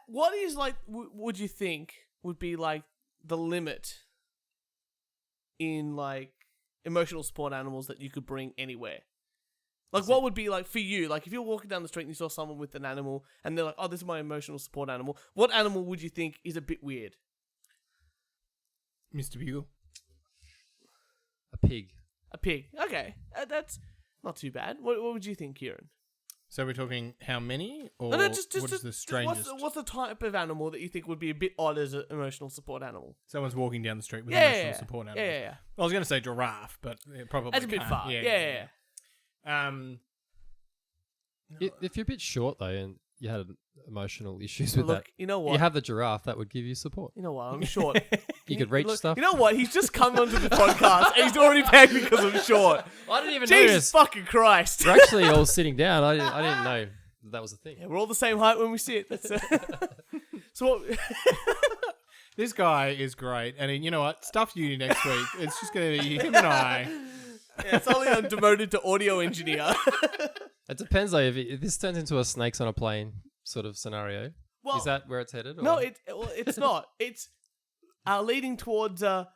What is would you think would be like the limit in like emotional support animals that you could bring anywhere? Like, what would be like for you? Like, if you're walking down the street and you saw someone with an animal and they're like, "Oh, this is my emotional support animal." What animal would you think is a bit weird? Mr. Bugle. A pig. A pig. Okay, that's not too bad. What would you think, Kieran? So we're talking how many, or No, what is the strangest? What's the type of animal that you think would be a bit odd as an emotional support animal? Someone's walking down the street with an emotional support animal. Yeah. I was going to say giraffe, but it probably That's a bit can't. far. Yeah. If you're a bit short though, and you had emotional issues with Look, that, you know what? you have the giraffe that would give you support. You know what? I'm short. You could reach stuff. You know what? He's just come onto the podcast and he's already pegged me because I'm short. I didn't even Jesus notice. fucking Christ. We're actually all sitting down. I didn't know that was a thing. Yeah, we're all the same height when we sit. That's so what? This guy is great, and you know what? Stuff uni next week. It's just going to be him and I. Yeah, it's only I'm demoted to audio engineer. It depends though. If this turns into a snakes on a plane sort of scenario, Well, is that where it's headed? Or? no, it's not. It's leading towards. Hang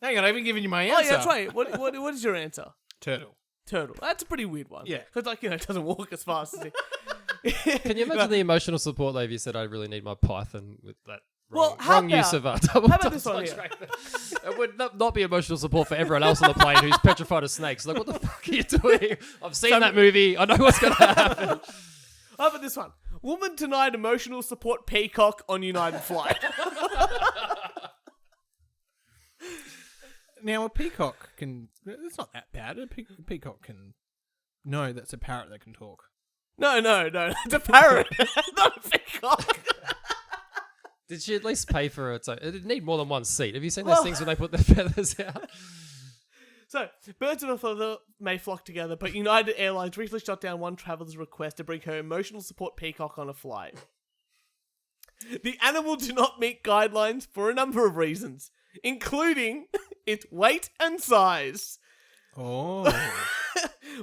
on, I haven't given you my Oh answer. yeah, that's right. What is your answer? Turtle. Turtle. That's a pretty weird one. Yeah. Because it doesn't walk as fast as it. Can you imagine the emotional support though? If you said I really need my python with that. Well, how wrong use of about- double how about touch this one here? tractor. It would not be emotional support for everyone else on the plane who's petrified of snakes. Like, what the fuck are you doing? I've seen that movie. I know what's going to happen. How about this one? Woman denied emotional support peacock on United flight. Now, a peacock can... It's not that bad. A peacock can... No, that's a parrot that can talk. No. It's a parrot. Not a peacock. Did she at least pay for it? It'd need more than one seat. Have you seen those things when they put their feathers out? So, birds of a feather may flock together, but United Airlines recently shut down one traveller's request to bring her emotional support peacock on a flight. The animal did not meet guidelines for a number of reasons, including its weight and size. Oh.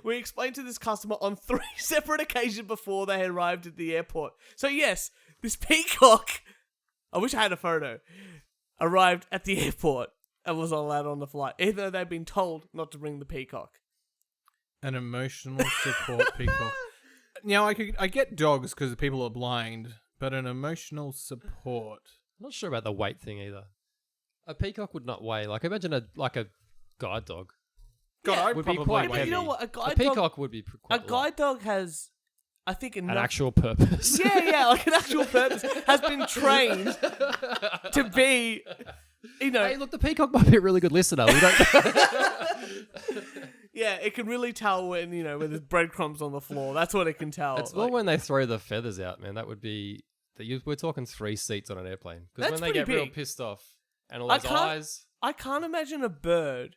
We explained to this customer on 3 separate occasions before they had arrived at the airport. So yes, this peacock, I wish I had a photo, arrived at the airport and was not allowed on the flight, even though they'd been told not to bring the peacock. An emotional support peacock. Now, I get dogs because people are blind, but an emotional support... I'm not sure about the weight thing either. A peacock would not weigh. Like, imagine a guide dog. God, Yeah, I'd would be probably quite Yeah, but heavy. you know what? A A guide peacock dog, would be a quite guide dog has, I think, an enough... actual purpose. Yeah, like an actual purpose. Has been trained to be, you know... Hey, look, the peacock might be a really good listener. We don't. Yeah, it can really tell when, when there's breadcrumbs on the floor. That's what it can tell. It's more when they throw the feathers out, man. That would be. We're talking 3 seats on an airplane. Because That's when they get pretty real big. pissed off and all those eyes. I can't imagine a bird.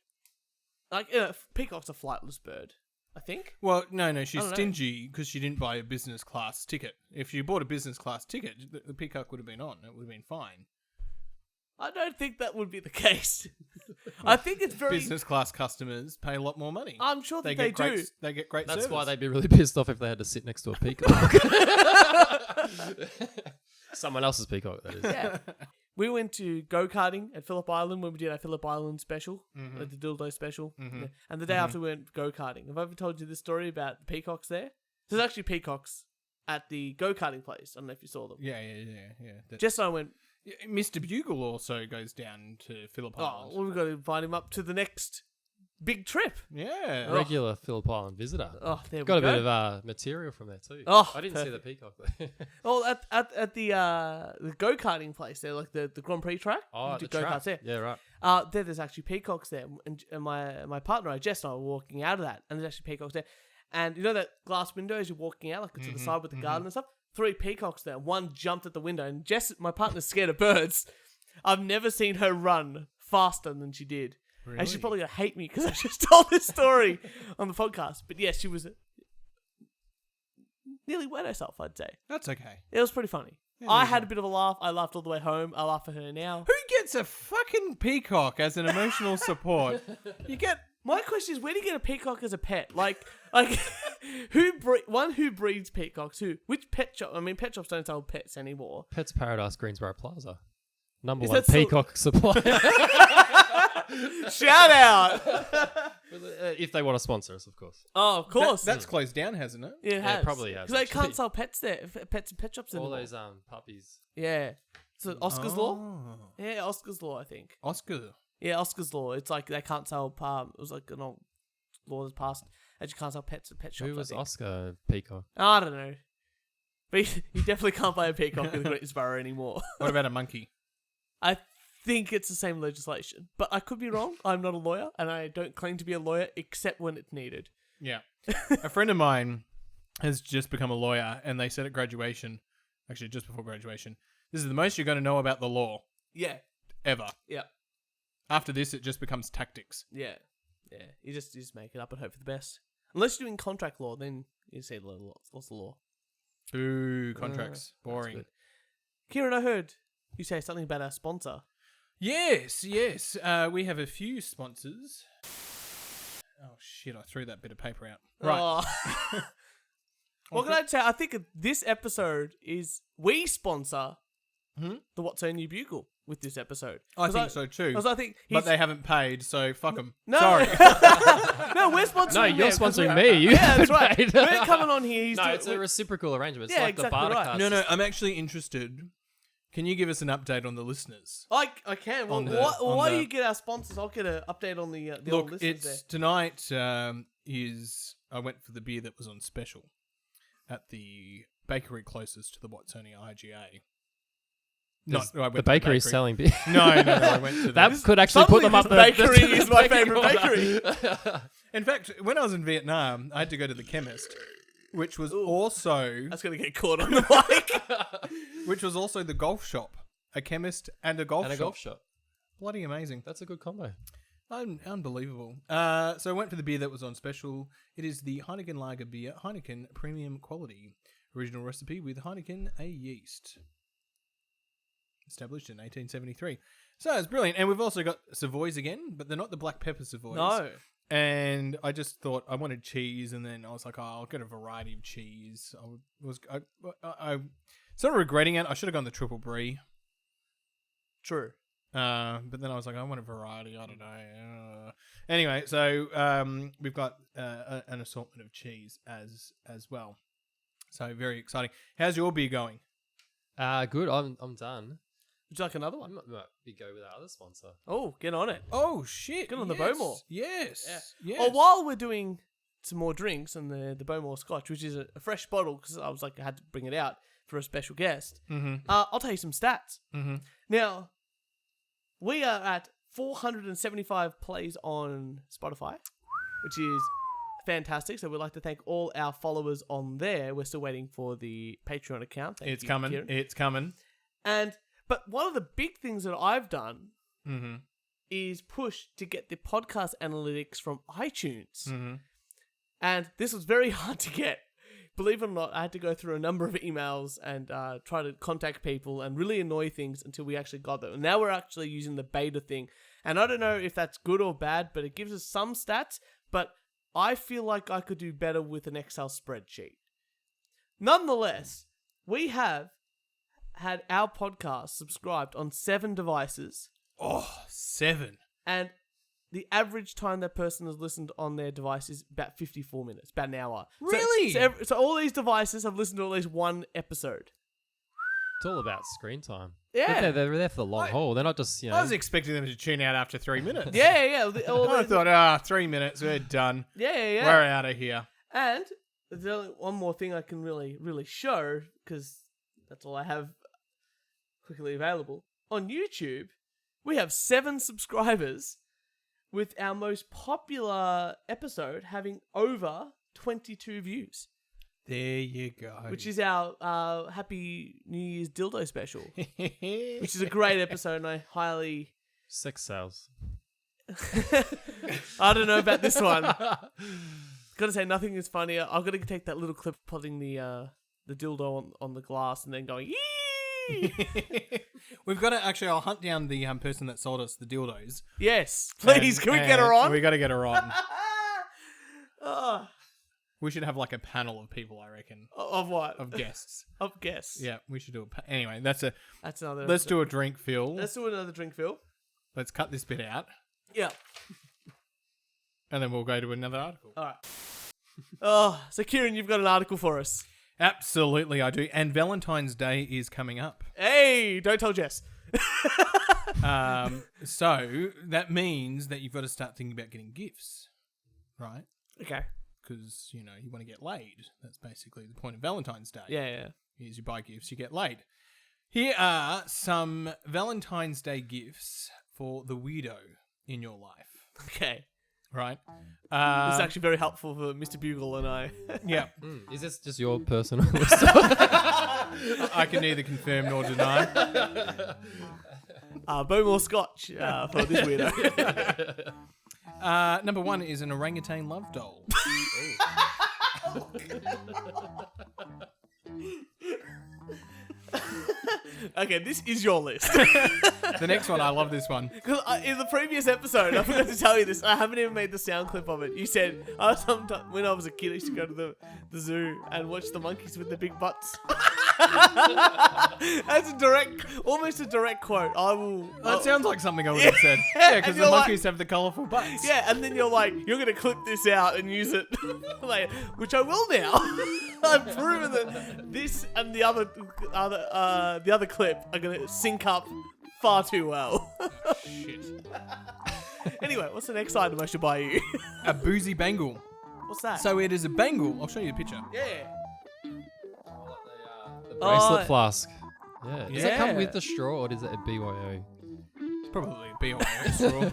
Like, peacock's a flightless bird, I think. Well, no, she's I don't know. stingy because she didn't buy a business class ticket. If she bought a business class ticket, the peacock would have been on. It would have been fine. I don't think that would be the case. I think it's very... Business class customers pay a lot more money. I'm sure that they get great, do. They get great That's service. why they'd be really pissed off if they had to sit next to a peacock. Someone else's peacock, that is. Yeah. We went to go-karting at Phillip Island when we did our Phillip Island special, the dildo special. Yeah. And the day after we went go-karting. Have I ever told you this story about the peacocks there? There's actually peacocks at the go-karting place. I don't know if you saw them. Yeah. That- Jess and I went, Yeah, Mr. Bugle also goes down to Phillip Island. well, we've got to invite him up to the next big trip. Yeah. Regular Phillip Island visitor. Oh, there Got we a go. bit of material from there too. Oh, I didn't see the peacock though. Oh, at the go-karting place there, like the Grand Prix track. Oh, You do the track. go-karts there. Yeah, right. There's actually peacocks there, and my partner, Jess, and I were walking out of that, and there's actually peacocks there. And you know that glass window as you're walking out, like to the side with the garden and stuff? 3 peacocks there. One jumped at the window, and Jess, my partner's scared of birds. I've never seen her run faster than she did. Really? And she's probably going to hate me because I just told this story on the podcast. But yes, she was nearly wet herself, I'd say. That's okay. It was pretty funny. I had a bit of a laugh. I laughed all the way home. I laugh at her now. Who gets a fucking peacock as an emotional support? You get... My question is, where do you get a peacock as a pet? Like who breeds peacocks? Which pet shop? I mean, pet shops don't sell pets anymore. Pets Paradise, Greensboro Plaza. Number Is 1 that still- peacock supplier. Shout out! If they want to sponsor us, of course. Oh, of course. That's closed down, hasn't it? Yeah, it has. it probably has, Because they can't actually. sell pets there. Pets and pet shops All anymore. those puppies. Yeah. So Oscar's Law? Oh. Yeah, Oscar's Law, I think. Oscar. Yeah, Oscar's Law. It's like they can't sell it was like an old law that's passed that you can't sell pets at pet shops. Who was I think. Oscar Peacock? I don't know. But you definitely can't buy a peacock in Greensboro anymore. What about a monkey? I think it's the same legislation, but I could be wrong. I'm not a lawyer, and I don't claim to be a lawyer except when it's needed. Yeah. A friend of mine has just become a lawyer, and they said at graduation, actually just before graduation, this is the most you're going to know about the law Yeah, ever. yeah, After this, it just becomes tactics. yeah. You just make it up and hope for the best. Unless you're doing contract law, then you see lots of law. Ooh, contracts. That's Boring. good. Kieran, I heard you say something about our sponsor. Yes. We have a few sponsors. Oh, shit, I threw that bit of paper out. Right. Oh. What can I say? I think this episode is we sponsor the Watsonia Bugle with this episode. I think so too. Because I think But they haven't paid, so fuck them. No. Sorry. No, we're sponsoring. No, you're them, 'cause sponsoring we're- me. You Yeah, that's haven't right. paid. We're coming on here. He's No, doing- it's a reciprocal arrangement. It's Yeah, like exactly the barter right. card. No, I'm actually interested. Can you give us an update on the listeners? I can. Well, On the- why on do the- you get our sponsors? I'll get an update on the old Look, listeners it's tonight is I went for the beer that was on special at the bakery closest to the Watsonia IGA. I went The to the bakery's selling beer. No, I went to That the... could actually put them up Suddenly the this bakery is my favourite bakery. In fact, when I was in Vietnam, I had to go to the chemist, which was also That's going to get caught on the mic. which was also the golf shop. A chemist and a golf And a shop. golf shop. Bloody amazing. That's a good combo. Unbelievable. So I went for the beer that was on special. It is the Heineken Lager beer, Heineken Premium Quality. Original recipe with Heineken A yeast. Established in 1873. So it's brilliant. And we've also got Savoys again, but they're not the black pepper Savoys. No. And I just thought I wanted cheese, and then I was like, oh, I'll get a variety of cheese. I sort of regretting it. I should have gone the triple brie. True. But then I was like, I want a variety. I don't know. Anyway, so we've got an assortment of cheese as well. So very exciting. How's your beer going? Good. I'm done. Would you like another I one? might go with our other sponsor. Oh, get on it. Oh shit! Get on the Bowmore. Yes. Yeah. Yes. Well, while we're doing some more drinks and the Bowmore Scotch, which is a fresh bottle, because I was like, I had to bring it out for a special guest. Mm-hmm. I'll tell you some stats. Mm-hmm. Now, we are at 475 plays on Spotify, which is fantastic. So we'd like to thank all our followers on there. We're still waiting for the Patreon account. Thank It's you, coming. Kieran. It's coming. But one of the big things that I've done Mm-hmm. is push to get the podcast analytics from iTunes. Mm-hmm. And this was very hard to get. Believe it or not, I had to go through a number of emails and try to contact people and really annoy things until we actually got them. And now we're actually using the beta thing. And I don't know if that's good or bad, but it gives us some stats. But I feel like I could do better with an Excel spreadsheet. Nonetheless, we have had our podcast subscribed on 7 devices. Oh, 7. And the average time that person has listened on their device is about 54 minutes, about an hour. Really? So all these devices have listened to at least one episode. It's all about screen time. Yeah. They're there for the long haul. They're not just, I was expecting them to tune out after 3 minutes. Yeah. I thought, 3 minutes, we're done. Yeah. We're out of here. And there's only one more thing I can really, really show, because that's all I have quickly available. On YouTube, we have 7 subscribers, with our most popular episode having over 22 views. There you go. Which is our Happy New Year's dildo special. Which is a great episode, and I highly... sex sales. I don't know about this one. Gotta say, nothing is funnier. I've got to take that little clip putting the dildo on the glass and then going, yee! We've got to actually, I'll hunt down the person that sold us the dildos. Yes, please, can we get her on? We got to get her on. Oh, We should have like a panel of people, I reckon. of what? Of guests. Of guests. Yeah, we should do anyway, That's another let's episode. do a drink, Phil. Let's do another drink, Phil. Let's cut this bit out. Yeah. And then we'll go to another article. All right. Oh, so Kieran, you've got an article for us. Absolutely, I do. And Valentine's Day is coming up. Hey, don't tell Jess. So that means that you've got to start thinking about getting gifts, right? Okay. Because, you want to get laid. That's basically the point of Valentine's Day. Yeah. Here's you buy gifts, you get laid. Here are some Valentine's Day gifts for the weirdo in your life, Okay. right? This is actually very helpful for Mr. Bugle and I. Yeah. Is this just your personal list? I can neither confirm nor deny. Bowmore Scotch for this weirdo. Number 1 is an orangutan love doll. Okay, this is your list. The next one, I love this one. Because in the previous episode, I forgot to tell you this. I haven't even made the sound clip of it. You said, when I was a kid, I used to go to the zoo and watch the monkeys with the big butts. That's almost a direct quote. That sounds like something I would have said. Yeah, because the monkeys have the colourful butts. Yeah, and then you're like, you're going to clip this out and use it. Like, which I will now. I've proven that this and the other clip are going to sync up far too well. Shit. Anyway, what's the next item I should buy you? A boozy bangle. What's that? So it is a bangle. I'll show you a picture. Yeah. The bracelet Oh. flask. Yeah. Does it come Yeah. with the straw or is it a BYO? It's probably a BYO straw.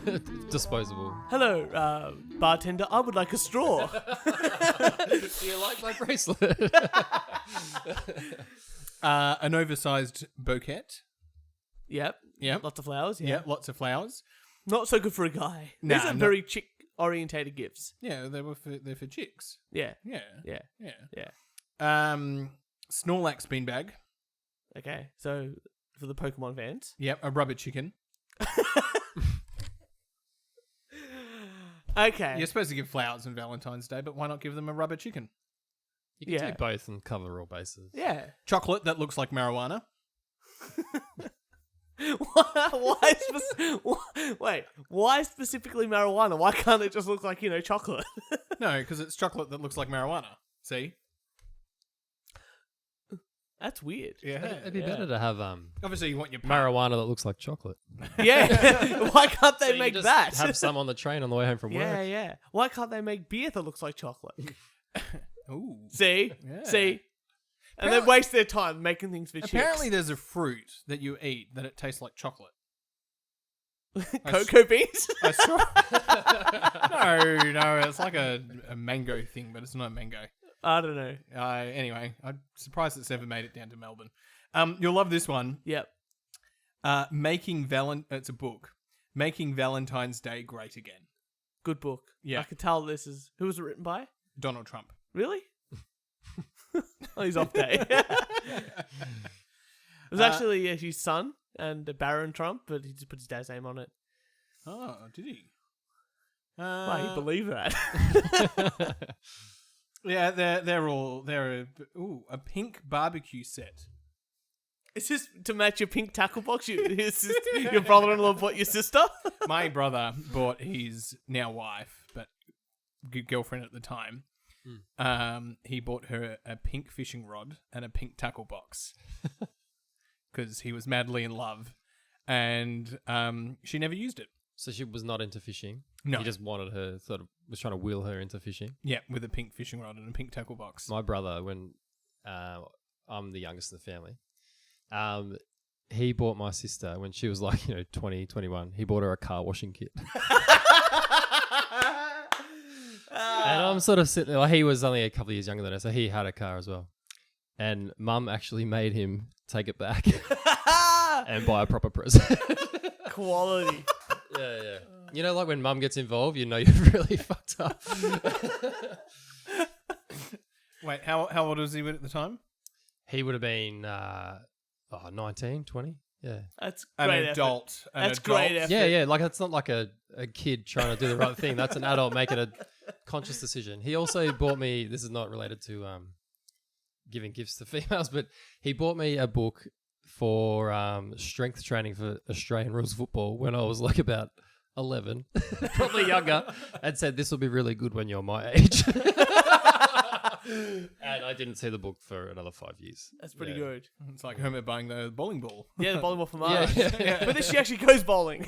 Disposable. Hello, bartender. I would like a straw. Do you like my bracelet? An oversized bouquet. Yep. Yep. Lots of flowers. Yeah, lots of flowers. Not so good for a guy. Nah, These are no. very chick-orientated gifts. Yeah, they're for chicks. Yeah. Yeah. Yeah. Yeah. Yeah. Snorlax beanbag. Okay. So for the Pokemon fans. Yep, a rubber chicken. Okay. You're supposed to give flowers on Valentine's Day, but why not give them a rubber chicken? You can Yeah. do both and cover all bases. Yeah. Chocolate that looks like marijuana. Why specifically marijuana? Why can't it just look like, chocolate? No, because it's chocolate that looks like marijuana. See? That's weird. Yeah. It'd be better to have Obviously, you want your marijuana that looks like chocolate. Yeah. Why can't they So you make just that? Have some on the train on the way home from Yeah, work. yeah. Why can't they make beer that looks like chocolate? Ooh. See? Yeah. See? And then waste their time making things for Apparently, chicks. there's a fruit that you eat that it tastes like chocolate. Cocoa beans? I saw. No, it's like a mango thing, but it's not a mango. I don't know. Anyway, I'm surprised it's ever made it down to Melbourne. You'll love this one. Yep. It's a book. Making Valentine's Day Great Again. Good book. Yeah. I could tell this is... Who was it written by? Donald Trump. Really? Oh, he's off day. It was actually his son and Baron Trump, but he just put his dad's name on it. Oh, did he? Wow, you believe that? Yeah, they're a pink barbecue set. Is this to match your pink tackle box your brother-in-law bought your sister? My brother bought his now wife, but girlfriend at the time. He bought her a pink fishing rod and a pink tackle box because he was madly in love, and she never used it. So she was not into fishing. No. He just wanted her, was trying to wheel her into fishing. Yeah, with a pink fishing rod and a pink tackle box. My brother, when I'm the youngest in the family, he bought my sister when she was like, 20, 21. He bought her a car washing kit. And I'm sort of sitting there, like, he was only a couple of years younger than her, so he had a car as well. And Mum actually made him take it back and buy a proper present. Quality. Yeah. Like when Mum gets involved, you've really fucked up. Wait, how old was he at the time? He would have been 19, 20. Yeah. That's An great adult. effort. That's great effort. Yeah. Like, it's not like a kid trying to do the right thing. That's an adult making a conscious decision. He also bought me, this is not related to giving gifts to females, but he bought me a book for strength training for Australian rules football when I was like about 11, probably younger, and said, this will be really good when you're my age. And I didn't see the book for another 5 years. That's pretty good. It's like Homer buying the bowling ball. Yeah, the bowling ball from Mars. Yeah. But then she actually goes bowling.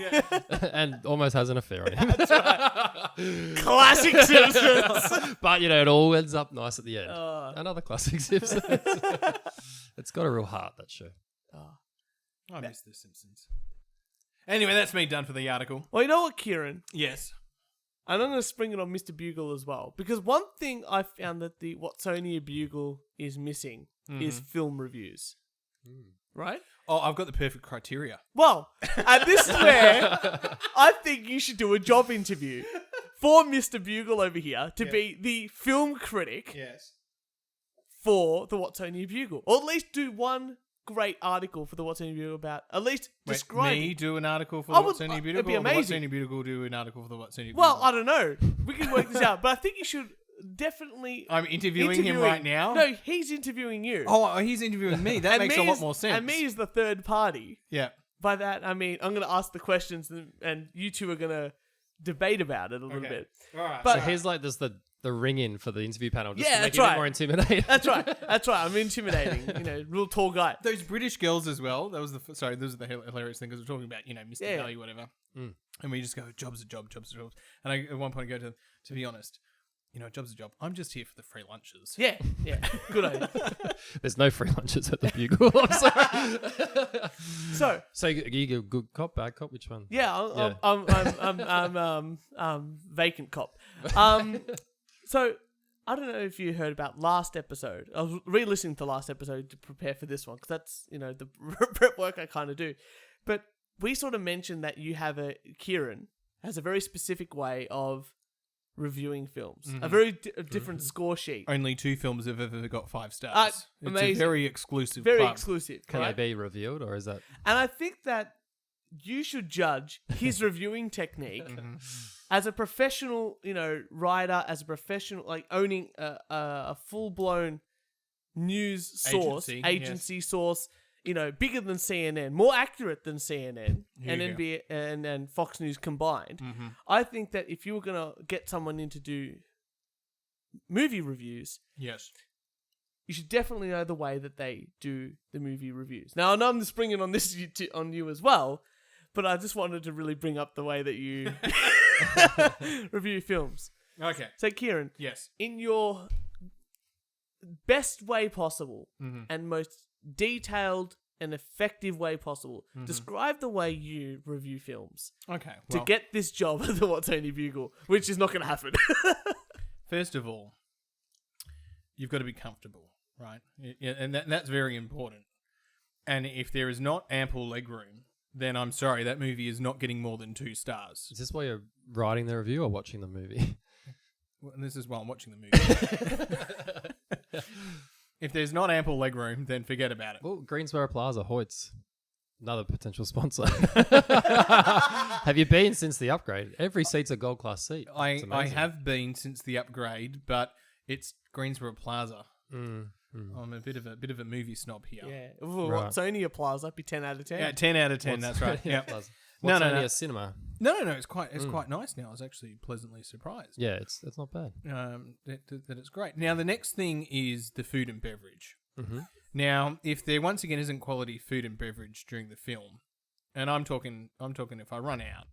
And almost has an affair on him. Classic Simpsons. But, it all ends up nice at the end. Oh. Another classic Simpsons. It's got a real heart, that show. I miss The Simpsons. Anyway, that's me done for the article. Well, you know what, Kieran? Yes. And I'm going to spring it on Mr. Bugle as well. Because one thing I found that the Watsonia Bugle is missing is film reviews. Right? Oh, I've got the perfect criteria. Well, and this is where I think you should do a job interview for Mr. Bugle over here to be the film critic Yes. for the Watsonia Bugle. Or at least do one great article for the Watsonia Bugle about, at least describe me it. do an article for the Watsonia Bugle? It'd be amazing. Or the Watsonia Bugle do an article for the Watsonia Bugle? Well, I don't know. We can work this out. But I think you should definitely... I'm interviewing him right now? No, he's interviewing you. Oh, he's interviewing me. That makes a lot more sense. And me is the third party. Yeah. By that, I mean, I'm going to ask the questions and you two are going to debate about it a little bit. All right. But So here's like the ring-in for the interview panel, just to make that's it a bit right. more intimidating. That's right. That's right. I'm intimidating. Real tall guy. Those British girls as well. That was sorry, this is the hilarious thing because we're talking about, Mr. Yeah. Valley, whatever. And we just go, job's a job, job's a job. And I, at one point, I go to be honest, job's a job. I'm just here for the free lunches. Yeah. Good idea. There's no free lunches at the Bugle. I'm sorry. So you go good cop, bad cop? Which one? Yeah, I'm vacant cop. So I don't know if you heard about last episode. I was re-listening to last episode to prepare for this one because that's the prep work I kind of do. But we sort of mentioned that Kieran has a very specific way of reviewing films, a very different score sheet. Only 2 films have ever got 5 stars. It's amazing. a very exclusive Very club. exclusive. Can right? they be revealed, or is that... And I think that you should judge his reviewing technique as a professional, writer, as a professional, like owning a full-blown news source, agency source, bigger than CNN, more accurate than CNN and NBA and Fox News combined. I think that if you were going to get someone in to do movie reviews, Yes. you should definitely know the way that they do the movie reviews. Now, I know I'm just bringing on this on you as well, but I just wanted to really bring up the way that you review films. Okay. So, Kieran, Yes. in your best way possible and most detailed and effective way possible, describe the way you review films Okay. to get this job at the Watsonia Bugle, which is not going to happen. First of all, you've got to be comfortable, right? And that's very important. And if there is not ample legroom, then I'm sorry, that movie is not getting more than 2 stars. Is this why you're writing the review or watching the movie? Well, and this is while I'm watching the movie. If there's not ample legroom, then forget about it. Well, Greensboro Plaza, Hoyt's, another potential sponsor. Have you been since the upgrade? Every seat's a gold class seat. I have been since the upgrade, but it's Greensboro Plaza. I'm a bit of a movie snob here. Yeah. Watsonia Plaza, be 10 out of 10. Yeah, 10 out of 10. That's right. Yeah. No. No. Cinema. It's quite nice now. I was actually pleasantly surprised. Yeah, it's not bad. That it's great. Now the next thing is the food and beverage. Mm-hmm. Now, if there once again isn't quality food and beverage during the film, and I'm talking if I run out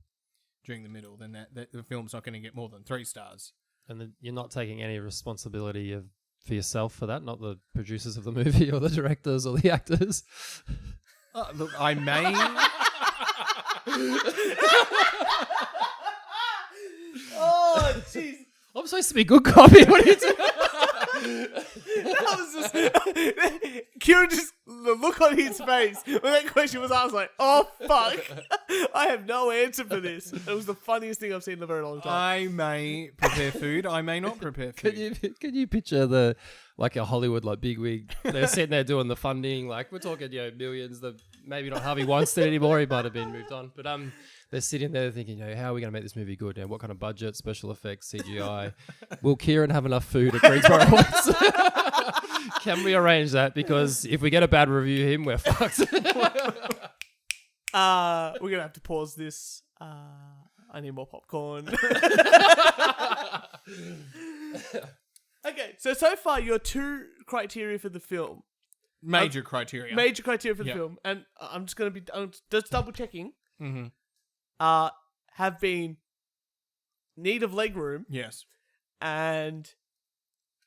during the middle, then that the film's not going to get more than 3 stars. And then you're not taking any responsibility for yourself for that, not the producers of the movie or the directors or the actors. Look, I may. Oh, jeez. I'm supposed to be good copy. What are you doing? That was just... Kieran just... The look on his face when that question was asked, I was like, oh, fuck. I have no answer for this. It was the funniest thing I've seen in a very long time. I may prepare food. I may not prepare food. Can you picture like a Hollywood bigwig? They're sitting there doing the funding. Like we're talking, millions. Maybe not Harvey Weinstein anymore. He might have been moved on. But they're sitting there thinking, how are we going to make this movie good? What kind of budget, special effects, CGI? Will Kieran have enough food at Greensboro Hoyts? Can we arrange that? Because if we get a bad review of him, we're fucked. We're going to have to pause this. I need more popcorn. Okay, so far your 2 criteria for the film, Major criteria. for the Yep. film, and I'm just double checking, Mm-hmm. have been need of legroom Yes. and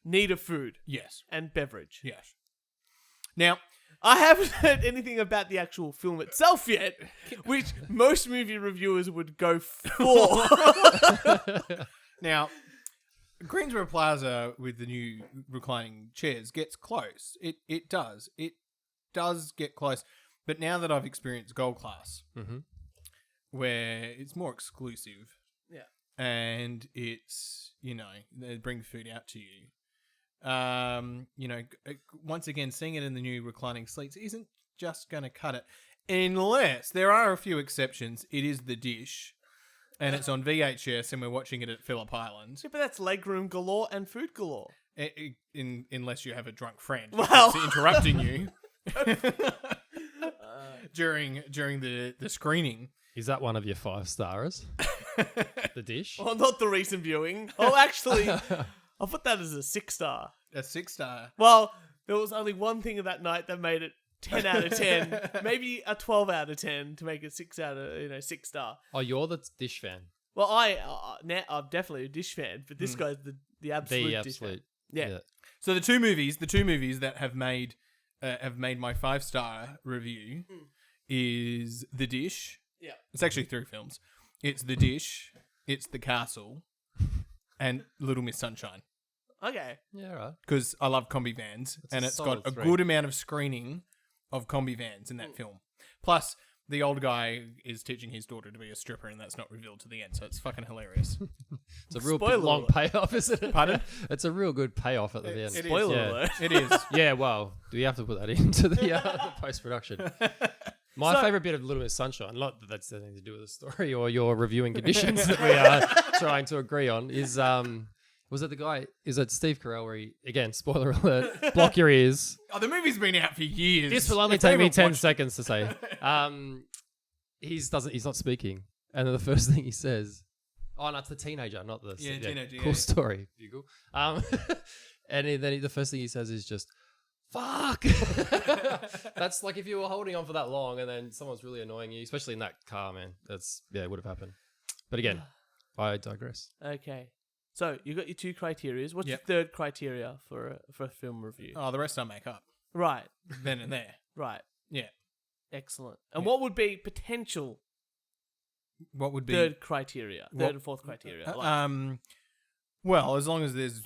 need of food Yes. and beverage. Yes. Now, I haven't heard anything about the actual film itself yet, which most movie reviewers would go for. Now, Greensboro Plaza with the new reclining chairs gets close. It does. It does get close. But now that I've experienced Gold Class, where it's more exclusive, Yeah. and it's, they bring the food out to you. Once again, seeing it in the new reclining seats isn't just going to cut it. Unless there are a few exceptions. It is The Dish, and it's on VHS, and we're watching it at Phillip Island. Yeah, but that's legroom galore and food galore. Unless you have a drunk friend Well. who's interrupting you during the screening. Is that one of your 5 stars? The Dish? Well, not the recent viewing. Oh, actually, I'll put that as a 6-star. A 6-star. Well, there was only one thing of that night that made it 10 out of 10. Maybe a 12 out of 10 to make it 6 out of 6-star. Oh, you're the Dish fan. Well, I'm definitely a Dish fan, but this guy's the absolute The Dish fan. absolute. Yeah. So the two movies that have made my 5-star review is The Dish. Yeah. It's actually 3 films. It's The Dish, it's The Castle, and Little Miss Sunshine. Okay. Yeah, right. Because I love combi vans, and a it's got solid a 3. good amount of screening of combi vans in that film. Plus, the old guy is teaching his daughter to be a stripper, and that's not revealed to the end, so it's fucking hilarious. It's a real Spoiler long alert. payoff, isn't it? Pardon? It's a real good payoff at the end. It is. Spoiler Yeah. alert. It is. Yeah, well, do we have to put that into the post-production? My So- favourite bit of Little Miss Sunshine, not that that's anything to do with the story or your reviewing conditions that we are trying to agree on, is was it the guy? Is it Steve Carell? Where he, again, spoiler alert, block your ears. Oh, the movie's been out for years. This will only If take me anyone 10 watched- seconds to say. He's not speaking, and then the first thing he says, oh no, it's the teenager, not the teenager, Cool yeah. story, Bugle. The first thing he says is just, "Fuck." That's like if you were holding on for that long, and then someone's really annoying you, especially in that car, man. It would have happened. But again, I digress. Okay. So, you got your 2 criteria. What's Yep. your 3rd criteria for a film review? Oh, the rest I make up. Right. Then and there. Right. Yeah. Excellent. And Yeah. what would be potential What would be 3rd criteria? What- 3rd and 4th criteria? well, as long as there's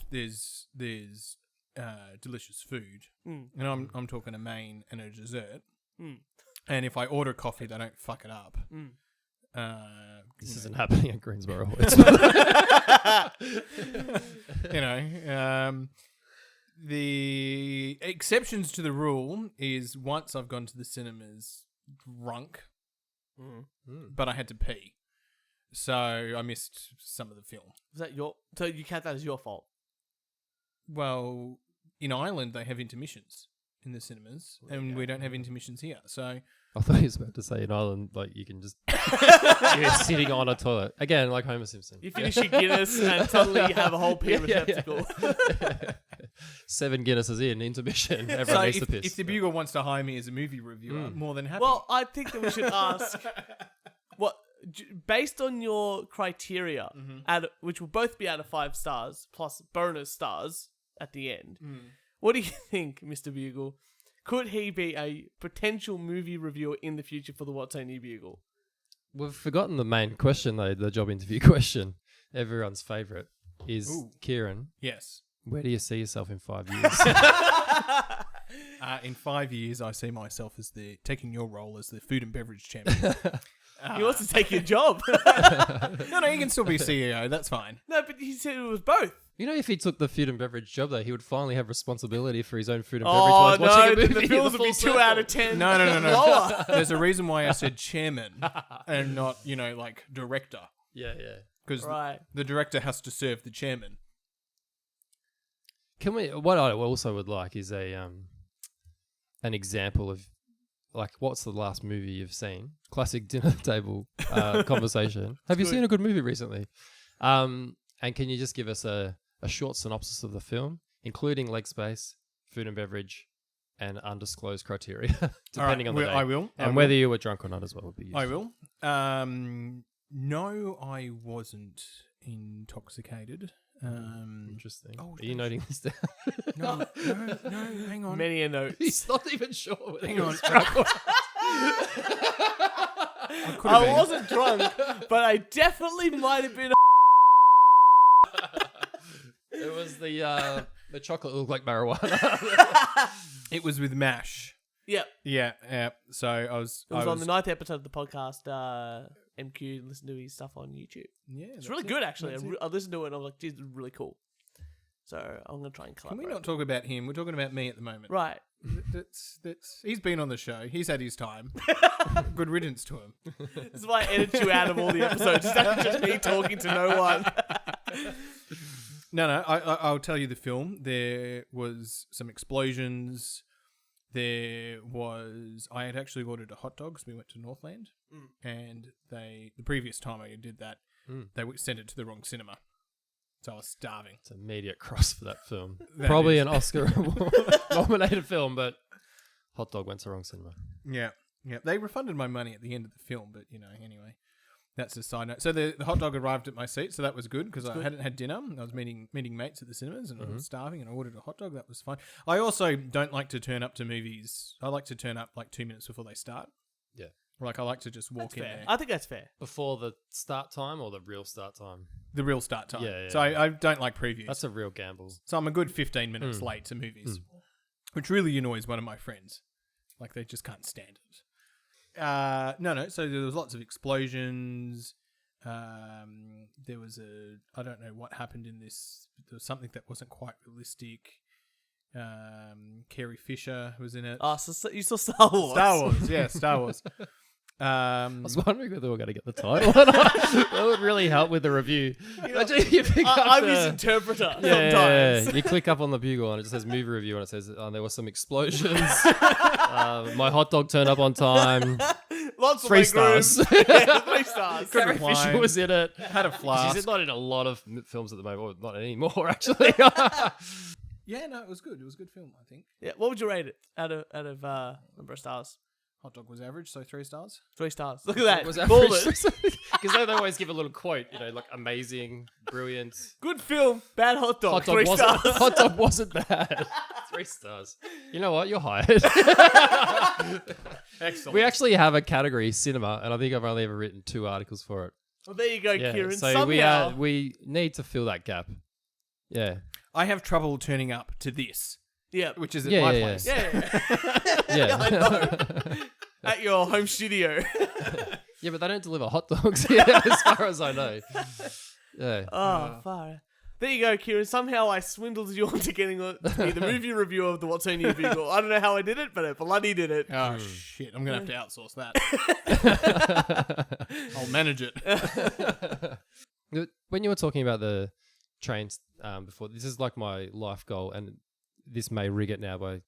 delicious food, Mm. and I'm talking a main and a dessert, Mm. and if I order coffee, they don't fuck it up. Mm. This isn't happening at Greensboro. The exceptions to the rule is once I've gone to the cinemas drunk, but I had to pee, so I missed some of the film. Was that so you count that as your fault? Well, in Ireland they have intermissions in the cinemas, and we don't have intermissions here. So I thought he was about to say in Ireland, like you can just you're sitting on a toilet again, like Homer Simpson. You finish your Guinness and suddenly you have a whole pee receptacle. 7 Guinnesses in intermission. Everyone needs to piss. if the Bugle wants to hire me as a movie reviewer, more than happy. Well, I think that we should ask based on your criteria, which will both be out of 5 stars plus bonus stars at the end. What do you think, Mr. Bugle? Could he be a potential movie reviewer in the future for the Watsonia Bugle? We've forgotten the main question though, the job interview question. Everyone's favourite is Kieran. yes. Where do you see yourself in 5 years? In 5 years, I see myself as taking your role as the food and beverage champion. He wants to take your job. No, you can still be CEO. That's fine. No, but he said it was both. You know, if he took the food and beverage job though, he would finally have responsibility for his own food and beverage Oh, while he's watching no, a movie. the films The would be full 2 out of circle. 10. No. Lower. There's a reason why I said chairman and not, like director. Yeah. Because Right. the director has to serve the chairman. Can we? What I also would like is an example of, like, what's the last movie you've seen? Classic dinner table conversation. Have you seen a good movie recently? And can you just give us a a short synopsis of the film, including leg space, food and beverage, and undisclosed criteria, depending on the day. I will. And whether you were drunk or not as well would be useful. I will. No, I wasn't intoxicated. Interesting. Oh, Are you noting this down? No, hang on. Many a note. He's not even sure whether Hang he on. was drunk or I wasn't drunk, but I definitely might have been. It was the chocolate looked like marijuana. It was with MASH. Yep. Yeah. So I was. It was on the 9th episode of the podcast. MQ and listen to his stuff on YouTube. Yeah, It's really good, actually. I listened to it and I was like, geez, it's really cool. So I'm going to try and Can collaborate. we not talk about him? We're talking about me at the moment. Right. That's. He's been on the show. He's had his time. Good riddance to him. This is why I edit you out of all the episodes. It's just me talking to no one. No. I'll tell you the film. There was some explosions. I had actually ordered a hot dog because we went to Northland, and the previous time I did that, they sent it to the wrong cinema, so I was starving. It's an immediate cross for that film. That Probably is. an Oscar nominated film, but hot dog went to the wrong cinema. Yeah. They refunded my money at the end of the film, but anyway, that's a side note. So the hot dog arrived at my seat, so that was good because I hadn't had dinner. I was meeting mates at the cinemas, and I was starving, and I ordered a hot dog. That was fine. I also don't like to turn up to movies. I like to turn up like 2 minutes before they start. Yeah. Like I like to just walk That's in fair. there. I think that's fair. Before the start time or the real start time? The real start time. Yeah. So I don't like previews. That's a real gamble. So I'm a good 15 minutes late to movies, which really annoys one of my friends. Like they just can't stand it. No. So there was lots of explosions. There was I don't know what happened in this. There was something that wasn't quite realistic. Carrie Fisher was in it. Oh, so you saw Star Wars. Star Wars, yeah, Star Wars. I was wondering whether we were going to get the title or not. That would really help with the review. Imagine you pick up I'm the- his interpreter Yeah, sometimes. You click up on the Bugle and it just says movie review and it says there were some explosions. My hot dog turned up on time. Lots of 3 leg room. stars. Yeah, 3 stars. Carrie Fine. Fisher was in it. Had a She's flask. not in a lot of films at the moment. Well, not anymore, actually. Yeah, no, it was good. It was a good film, I think. Yeah, what would you rate it out of number of stars? Hot dog was average, so 3 stars. 3 stars. Look at that. was Called average. it. Because they always give a little quote, like amazing, brilliant. Good film, bad hot dog. Hot dog 3 wasn't, stars. hot dog wasn't bad. 3 stars. You know what? You're hired. Excellent. We actually have a category, cinema, and I think I've only ever written 2 articles for it. Well, there you go, Yeah, Kieran. so Somehow. we need to fill that gap. Yeah. I have trouble turning up to this, Yeah. which is at Yeah, my yeah, place. Yeah. Yeah. I know. At your home studio. Yeah, but they don't deliver hot dogs here, as far as I know. Yeah. Oh, far. There you go, Kieran. Somehow I swindled you into getting to be the movie review of the Watsonia Bugle. I don't know how I did it, but I bloody did it. Oh, shit. I'm going to have to outsource that. I'll manage it. When you were talking about the trains before, this is like my life goal, and this may rig it now by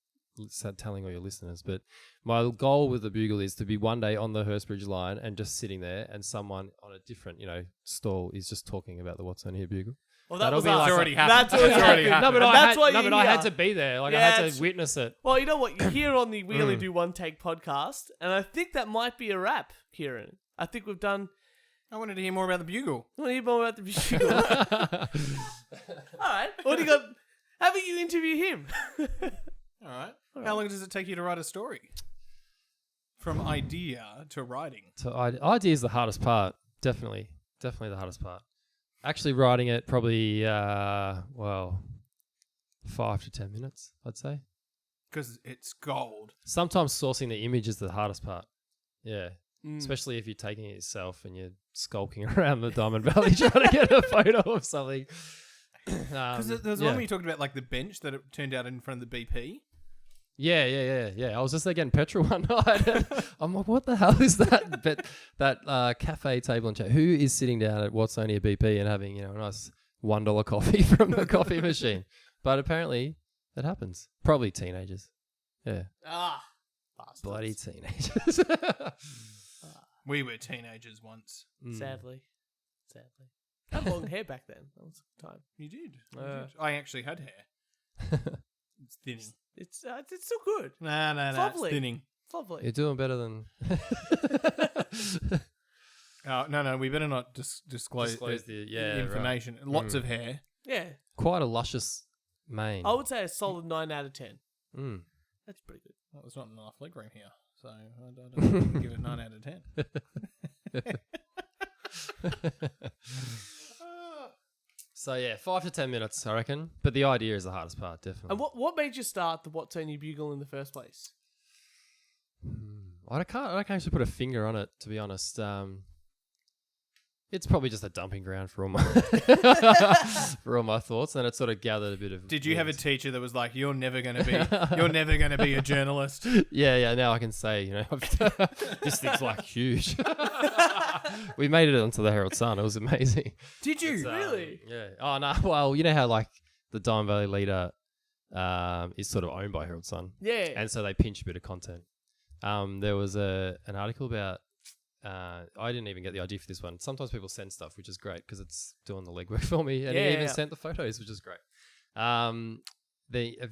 telling all your listeners, but my goal with the Bugle is to be one day on the Hurstbridge line and just sitting there, and someone on a different, stall is just talking about the Watsonia Bugle. Well, that That'll was be us. like It's already happened. That's already It's already happened. happened. No, but And that's why I had you're to be there. Like Yeah, I had it's- to witness it. Well, you know what? You're here on the We Only Do One Take podcast, and I think that might be a wrap, Kieran. I think we've done. I wanted to hear more about the Bugle. I want to hear more about the Bugle. All right. What do you got? How about you interview him? All right. How long does it take you to write a story? From idea to writing. So idea is the hardest part. Definitely the hardest part. Actually writing it probably 5 to 10 minutes, I'd say. Because it's gold. Sometimes sourcing the image is the hardest part. Yeah. Mm. Especially if you're taking it yourself and you're skulking around the Diamond Valley trying to get a photo of something. Because there was one where you talked about like the bench that it turned out in front of the BP. Yeah. I was just there getting petrol one night. And I'm like, what the hell is that? But that cafe table and chair. Who is sitting down at Watsonia BP and having a nice $1 coffee from the coffee machine? But apparently it happens. Probably teenagers. Yeah, Bastards. bloody teenagers. We were teenagers once. Mm. Sadly. I had long hair back then. That was the time. You did. I actually had hair. It's thinning. It's still good. No, it's Lovely. thinning. It's lovely. You're doing better than No, we better not disclose the information. Right. Lots of hair. Yeah. quite a luscious mane. I would say a solid 9 out of 10. Mm. That's pretty good. Well, there's not enough leg room here, so I don't give it 9 out of 10. So yeah, 5 to 10 minutes, I reckon. But the idea is the hardest part, definitely. And what made you start the Watsonia Bugle in the first place? I can't actually put a finger on it, to be honest. It's probably just a dumping ground for all my for all my thoughts, and it sort of gathered a bit of. Did you have a teacher that was like, "You're never going to be a journalist"? Yeah. Now I can say, this thing's like huge. We made it onto the Herald Sun. It was amazing. Did you really? Yeah. Oh no. Well, you know how like the Diamond Valley Leader is sort of owned by Herald Sun. Yeah. And so they pinch a bit of content. There was an article about. I didn't even get the idea for this one. Sometimes people send stuff, which is great because it's doing the legwork for me. And he even sent the photos, which is great. Have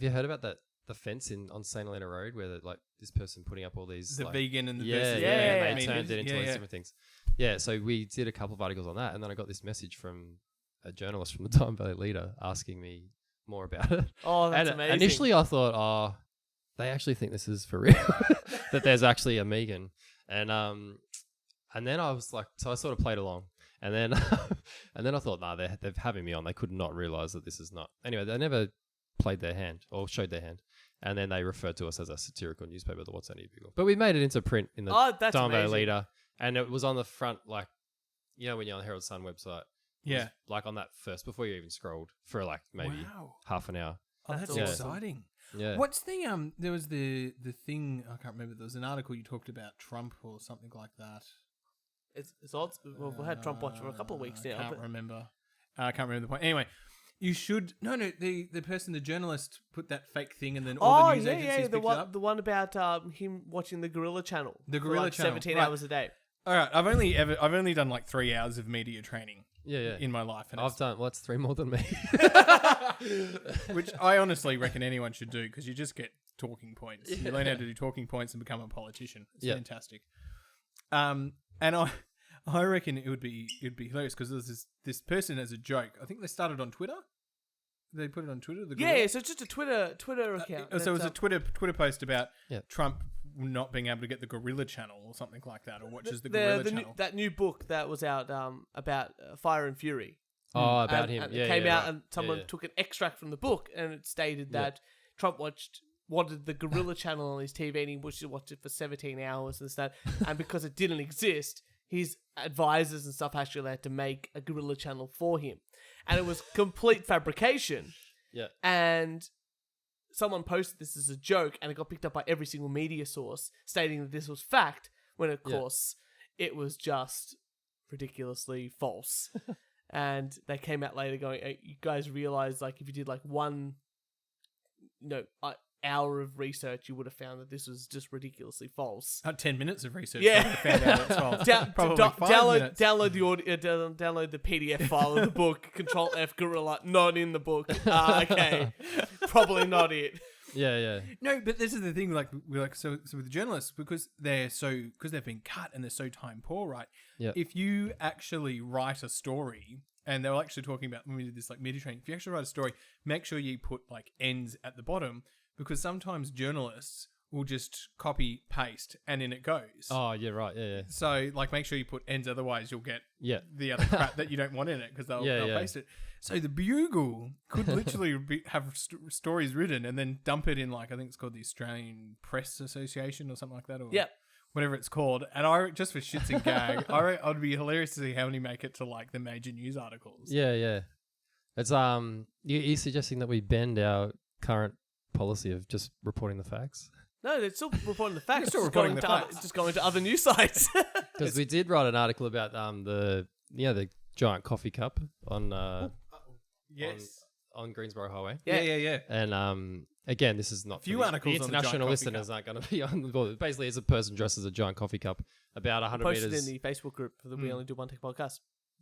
you heard about the fence on St. Helena Road where this person putting up all these vegan and the and they turned it into these different things. Yeah, so we did a couple of articles on that, and then I got this message from a journalist from the Diamond Valley Leader asking me more about it. Oh, that's amazing. Initially, I thought, they actually think this is for real, that there's actually a Megan, and then I was like, so I sort of played along, and then I thought, they're having me on. They could not realize that this is not. Anyway, they never played their hand or showed their hand, and then they referred to us as a satirical newspaper, the Watsonia Bugle. But we made it into print in the Diamond Valley Leader, and it was on the front, like, when you're on the Herald Sun website. Yeah. Like on that first, before you even scrolled, for like maybe half an hour. Oh, that's exciting. Yeah. What's the there was the thing, I can't remember, there was an article you talked about Trump or something like that. It's odd. We've had Trump watch for a couple of weeks now. I can't remember. I can't remember the point. Anyway, you should... No, the person, the journalist, put that fake thing and then all the news agencies picked it up. The one about him watching the Gorilla Channel. The Gorilla Channel. 17 hours a day. All right, I've only done like 3 hours of media training in my life. And I've done... Well, that's 3 more than me. Which I honestly reckon anyone should do because you just get talking points. You learn how to do talking points and become a politician. It's fantastic. And I reckon it'd be hilarious because there's this person as a joke. I think they started on Twitter. They put it on Twitter. So it's just a Twitter account. So it was a Twitter post about Trump not being able to get the Gorilla Channel or something like that, or watches the Gorilla Channel. That new book that was out about Fire and Fury. Oh, about him. And it came out and someone took an extract from the book and it stated that Trump wanted the Gorilla Channel on his TV and he watched it for 17 hours and stuff. And because it didn't exist, his advisors and stuff actually had to make a Gorilla Channel for him. And it was complete fabrication. Yeah. And someone posted this as a joke and it got picked up by every single media source stating that this was fact when, of course, it was just ridiculously false. And they came out later going, hey, you guys realize, like, if you did, like, one, hour of research, you would have found that this was just ridiculously false. 10 minutes of research. Yeah. Found out it's false. Probably 5 minutes. Download the audio, download the PDF file of the book. Control F Gorilla, not in the book. Okay, probably not it. Yeah. No, but this is the thing. So with the journalists, because they've been cut and they're so time poor, right? Yeah. If you actually write a story, and they were actually talking about when we did this like media training, if you actually write a story, make sure you put like ends at the bottom. Because sometimes journalists will just copy, paste, and in it goes. Oh, yeah, right. Yeah. So, like, make sure you put ends, otherwise you'll get the other crap that you don't want in it because they'll paste it. So the Bugle could literally have stories written and then dump it in, like, I think it's called the Australian Press Association or something like that, or whatever it's called. And I just for shits and gag, I'd be hilarious to see how many make it to like the major news articles. Yeah. It's you're suggesting that we bend our current policy of just reporting the facts? No, they're still reporting the facts. Still reporting the facts. Just going to other news sites. Because we did write an article about the giant coffee cup on on Greensboro Highway. Yeah. And again, this is not few for articles the on the international giant listeners aren't going to be on the board. Basically, it's a person dressed as a giant coffee cup about 100 Posted meters. in the Facebook group for the We Only Do One Tech podcast.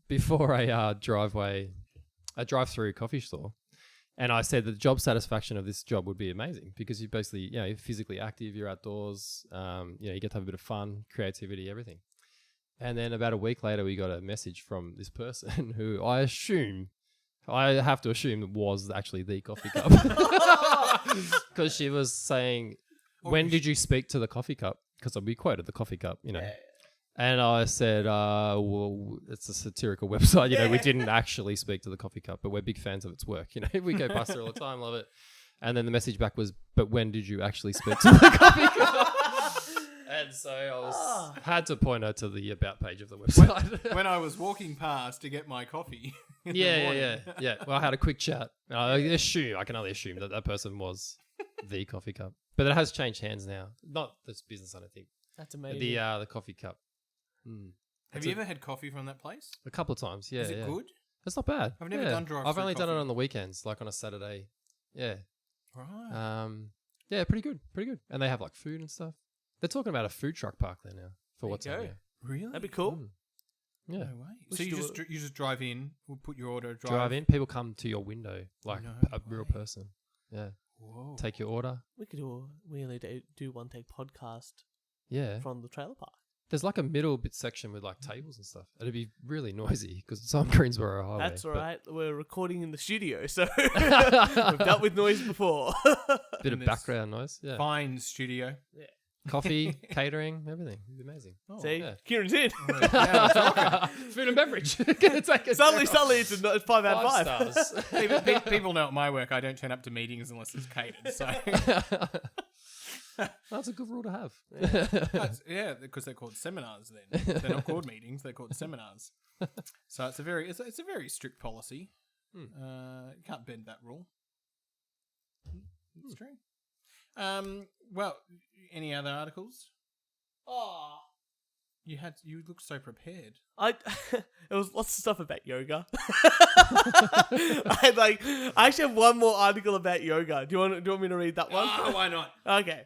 before a drive-through coffee store. And I said that the job satisfaction of this job would be amazing because you basically, you're physically active, you're outdoors, you get to have a bit of fun, creativity, everything. And then about a week later, we got a message from this person who I have to assume was actually the coffee cup. Because she was saying, when did you speak to the coffee cup? Because we quoted the coffee cup, Yeah. And I said, well, it's a satirical website. We didn't actually speak to the coffee cup, but we're big fans of its work. We go past it all the time, love it. And then the message back was, but when did you actually speak to the coffee cup? And so I had to point her to the about page of the website. When I was walking past to get my coffee. Yeah. Well, I had a quick chat. I can only assume that person was the coffee cup. But it has changed hands now. Not this business, I don't think. That's amazing. The coffee cup. Have you ever had coffee from that place? A couple of times, yeah. Is it good? It's not bad. I've never done drive-through I've only done it coffee. on the weekends, like on a Saturday. Yeah. Right. Yeah, pretty good. And they have like food and stuff. They're talking about a food truck park there now for what's There you on go. there. Really? That'd be cool. Yeah. No way. We So should you just drive in, we'll put your order, Drive in, people come to your window like No a real way. person. Yeah. Whoa. Take your order. We only do one take podcast Yeah. from the trailer park. There's like a middle bit section with like tables and stuff. It'd be really noisy because it's on Greensboro Highway. That's all but right. We're recording in the studio, so we've dealt with noise before. Bit of Goodness. background noise. Yeah. Fine studio. Coffee, catering, everything. It'd be amazing. Oh, See, yeah. Kieran's in. yeah, I'm talking. Food and beverage. Take it. Suddenly, it's a 5 out of 5. stars. People know at my work I don't turn up to meetings unless it's catered. So That's a good rule to have. yeah, because they're called seminars. Then they're not called meetings; they're called seminars. So it's a very strict policy. You can't bend that rule. It's true. Well, any other articles? Oh, You look so prepared. it was lots of stuff about yoga. I actually have one more article about yoga. Do you want me to read that one? Oh, why not? Okay.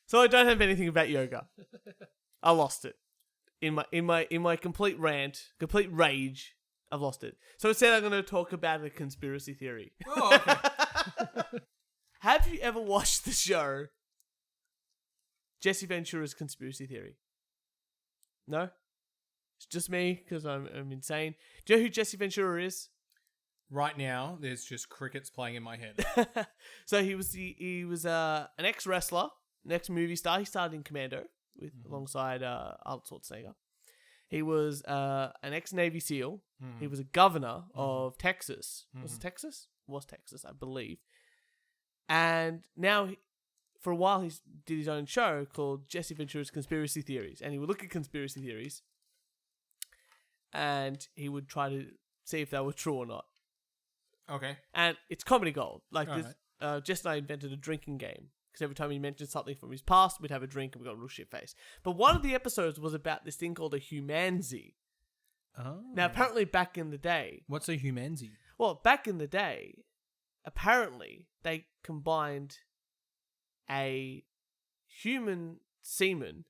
So I don't have anything about yoga. I lost it in my complete rant, complete rage. I've lost it. So instead, I'm going to talk about a conspiracy theory. Oh, okay. Have you ever watched the show Jesse Ventura's Conspiracy Theory? No? It's just me because I'm insane. Do you know who Jesse Ventura is? Right now, there's just crickets playing in my head. So he was an ex-wrestler, an ex-movie star. He started in Commando alongside Arnold Schwarzenegger. He was an ex-Navy SEAL. He was a governor of Texas. Was it Texas? Was Texas, I believe. And now, for a while, he did his own show called Jesse Ventura's Conspiracy Theories. And he would look at conspiracy theories and he would try to see if they were true or not. Okay. And it's comedy gold. Like All this, Jess and I invented a drinking game. Because every time he mentioned something from his past, we'd have a drink and we got a real shit face. But one of the episodes was about this thing called a humanzi. Oh. Now, apparently back in the day... What's a humanzi? Well, back in the day, apparently they combined a human semen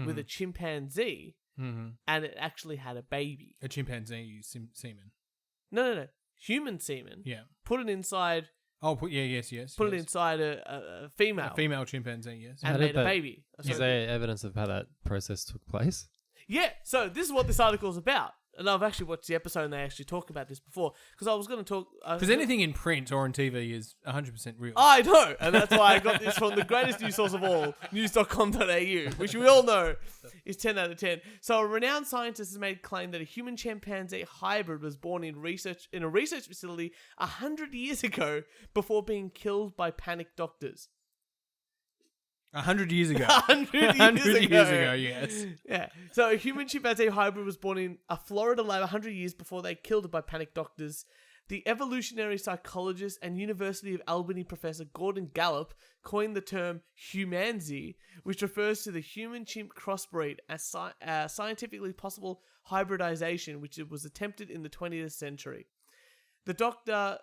with a chimpanzee and it actually had a baby. A chimpanzee semen. No. Human semen. Yeah. Put it inside... Oh, yes. Put it inside a female. A female chimpanzee, yes. And made a baby. Is there evidence of how that process took place? Yeah, so this is what this article is about. And I've actually watched the episode and they actually talk about this before. Because I was going to talk... Because anything in print or on TV is 100% real. I know, and that's why I got this from the greatest news source of all, news.com.au, which we all know is 10 out of 10. So a renowned scientist has made claim that a human-chimpanzee hybrid was born in a research facility 100 years ago before being killed by panicked doctors. 100 years ago. 100 years ago, yes. Yeah. So a human chimpanzee hybrid was born in a Florida lab 100 years before they killed it by panicked doctors. The evolutionary psychologist and University of Albany professor Gordon Gallup coined the term humanzi, which refers to the human-chimp crossbreed as scientifically possible hybridization, which was attempted in the 20th century. The doctor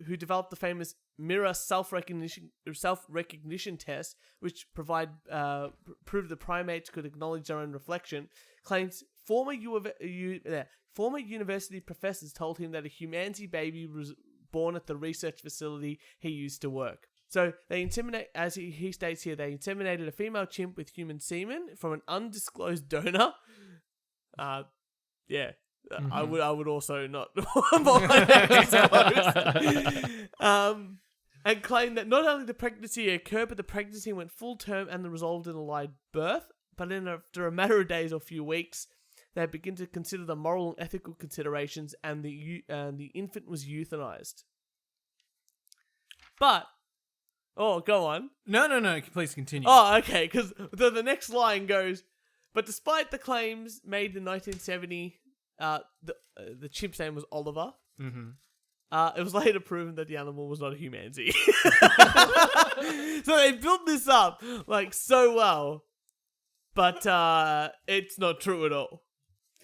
who developed the famous mirror self-recognition test, which proved the primates could acknowledge their own reflection, claims former university professors told him that a humanity baby was born at the research facility he used to work. So they as he states here, they inseminated a female chimp with human semen from an undisclosed donor. Yeah. I would also not want that disclosed. And claimed that not only the pregnancy occurred, but the pregnancy went full term and resolved in a live birth. But after a matter of days or few weeks, they begin to consider the moral and ethical considerations, and the infant was euthanized. But, go on. No, please continue. Oh, okay, because the next line goes, but despite the claims made in 1970, the chimp's name was Oliver. Mm-hmm. It was later proven that the animal was not a humanity. So they built this up like so well, but it's not true at all.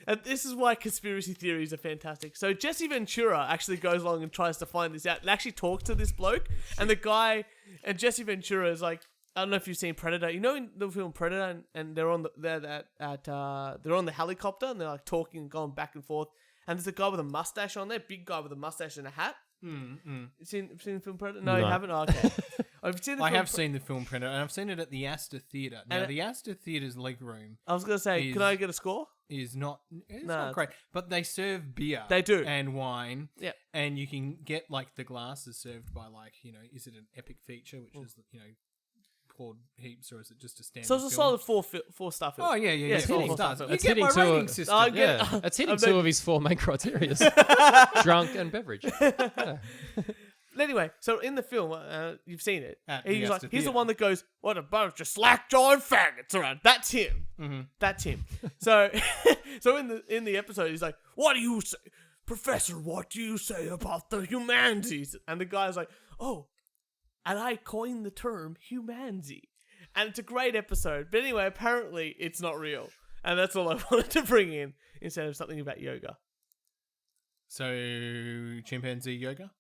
And this is why conspiracy theories are fantastic. So Jesse Ventura actually goes along and tries to find this out and actually talks to this bloke. And the guy, and Jesse Ventura is like, I don't know if you've seen Predator. You know in the film Predator, and they're on the helicopter and they're like talking and going back and forth. And there's a guy with a mustache on there, big guy with a mustache and a hat. You seen the film Predator? No, you haven't? Oh, okay. I have seen the film Predator, and I've seen it at the Astor Theatre. Now, the Astor Theatre's leg room... I was going to say, can I get a score? It's not great. But they serve beer. They do. And wine. Yeah. And you can get, like, the glasses served by, like, is it an epic feature, which is, poured heaps, or is it just a standard So it's a film? solid four star film. Oh, yeah. It's Four hitting, stars. You it's get hitting my rating system. it's hitting two of his four main criteria. Drunk and beverage. Yeah. Anyway, so in the film, you've seen it. He's like, he's theater. the one that goes, "What a bunch of slack-jawed faggots around." That's him. Mm-hmm. That's him. So, in the episode, he's like, "What do you say, Professor? What do you say about the humanities?" And the guy's like, "Oh, and I coined the term humanity." And it's a great episode. But anyway, apparently it's not real, and that's all I wanted to bring in instead of something about yoga. So, chimpanzee yoga?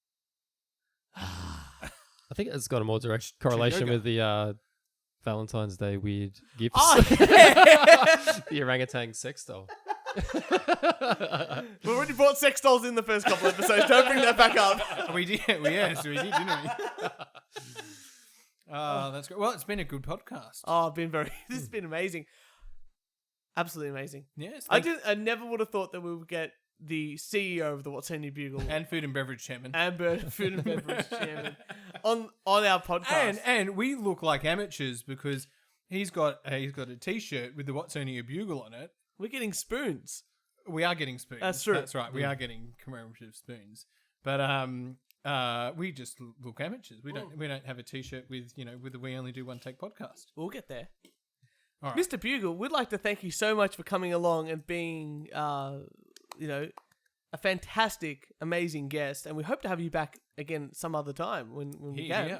I think it's got a more direct correlation with the Valentine's Day weird gifts. Oh, yeah. The orangutan sex doll. We already brought sex dolls in the first couple episodes. Don't bring that back up. We did. Yes, we did, didn't we? Oh, that's great. Well, it's been a good podcast. Oh, this has been amazing. Absolutely amazing. Yes. I never would have thought that we would get the CEO of the Watsonia Bugle and food and beverage chairman food and beverage chairman on our podcast. And we look like amateurs because he's got a t-shirt with the Watsonia Bugle on it. We're getting spoons. We are getting spoons. That's true. That's right. We are getting commemorative spoons. But we just look amateurs. We don't have a t-shirt with the We Only Do One Take podcast. We'll get there. All right. Mr. Bugle, we'd like to thank you so much for coming along and being a fantastic, amazing guest, and we hope to have you back again some other time when we can. Yeah.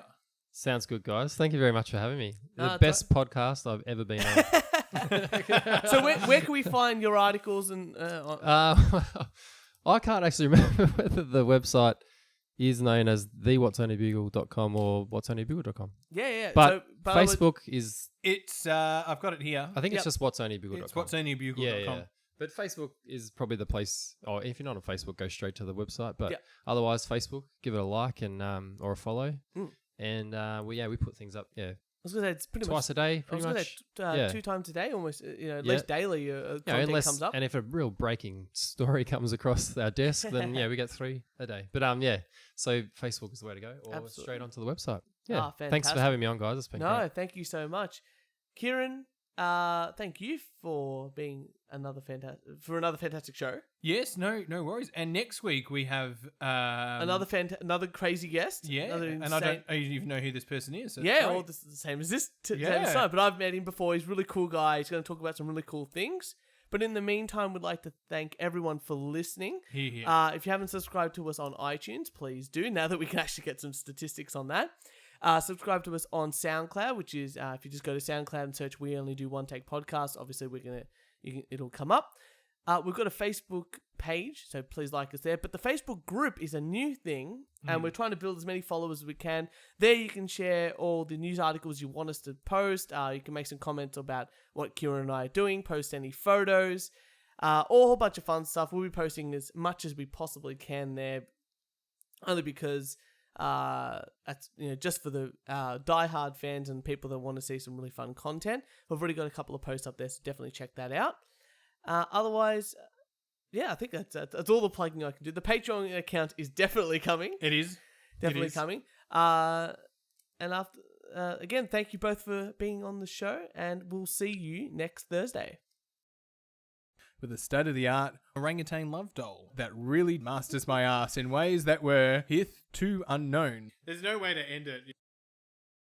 Sounds good, guys. Thank you very much for having me. The best podcast I've ever been on. So where can we find your articles and? I can't actually remember whether the website is known as thewatsoniabugle.com or watsoniabugle.com. Yeah. But Facebook is... It's I've got it here. I think it's just watsoniabugle.com. It's watsoniabugle.com. Yeah. But Facebook is probably the place, or if you're not on Facebook, go straight to the website. But otherwise, Facebook, give it a like and or a follow. And we put things up. Yeah, I was gonna say it's pretty twice a day, pretty much. 2 times a day, almost. At least daily. Content comes up. And if a real breaking story comes across our desk, then we get 3 a day. But so Facebook is the way to go, or straight onto the website. Yeah, thanks for having me on, guys. It's been great. Thank you so much, Kieran. Thank you for being another fantastic show. Yes, no worries. And next week we have another crazy guest. Yeah, and I don't even know who this person is. So well, this is the same as this. But I've met him before. He's a really cool guy. He's going to talk about some really cool things. But in the meantime, we'd like to thank everyone for listening. If you haven't subscribed to us on iTunes, please do. Now that we can actually get some statistics on that. Subscribe to us on SoundCloud, which is if you just go to SoundCloud and search "We Only Do One Take Podcast," obviously it'll come up. We've got a Facebook page, so please like us there. But the Facebook group is a new thing, and we're trying to build as many followers as we can. There you can share all the news articles you want us to post. You can make some comments about what Kieran and I are doing, post any photos. or a whole bunch of fun stuff. We'll be posting as much as we possibly can there, only because that's just for the diehard fans and people that want to see some really fun content. We've already got a couple of posts up there, so definitely check that out. Otherwise, yeah, I think that's all the plugging I can do. The Patreon account is definitely coming. It is. Definitely coming. And after again, thank you both for being on the show, and we'll see you next Thursday. With a state-of-the-art orangutan love doll that really masters my ass in ways that were hitherto unknown. There's no way to end it.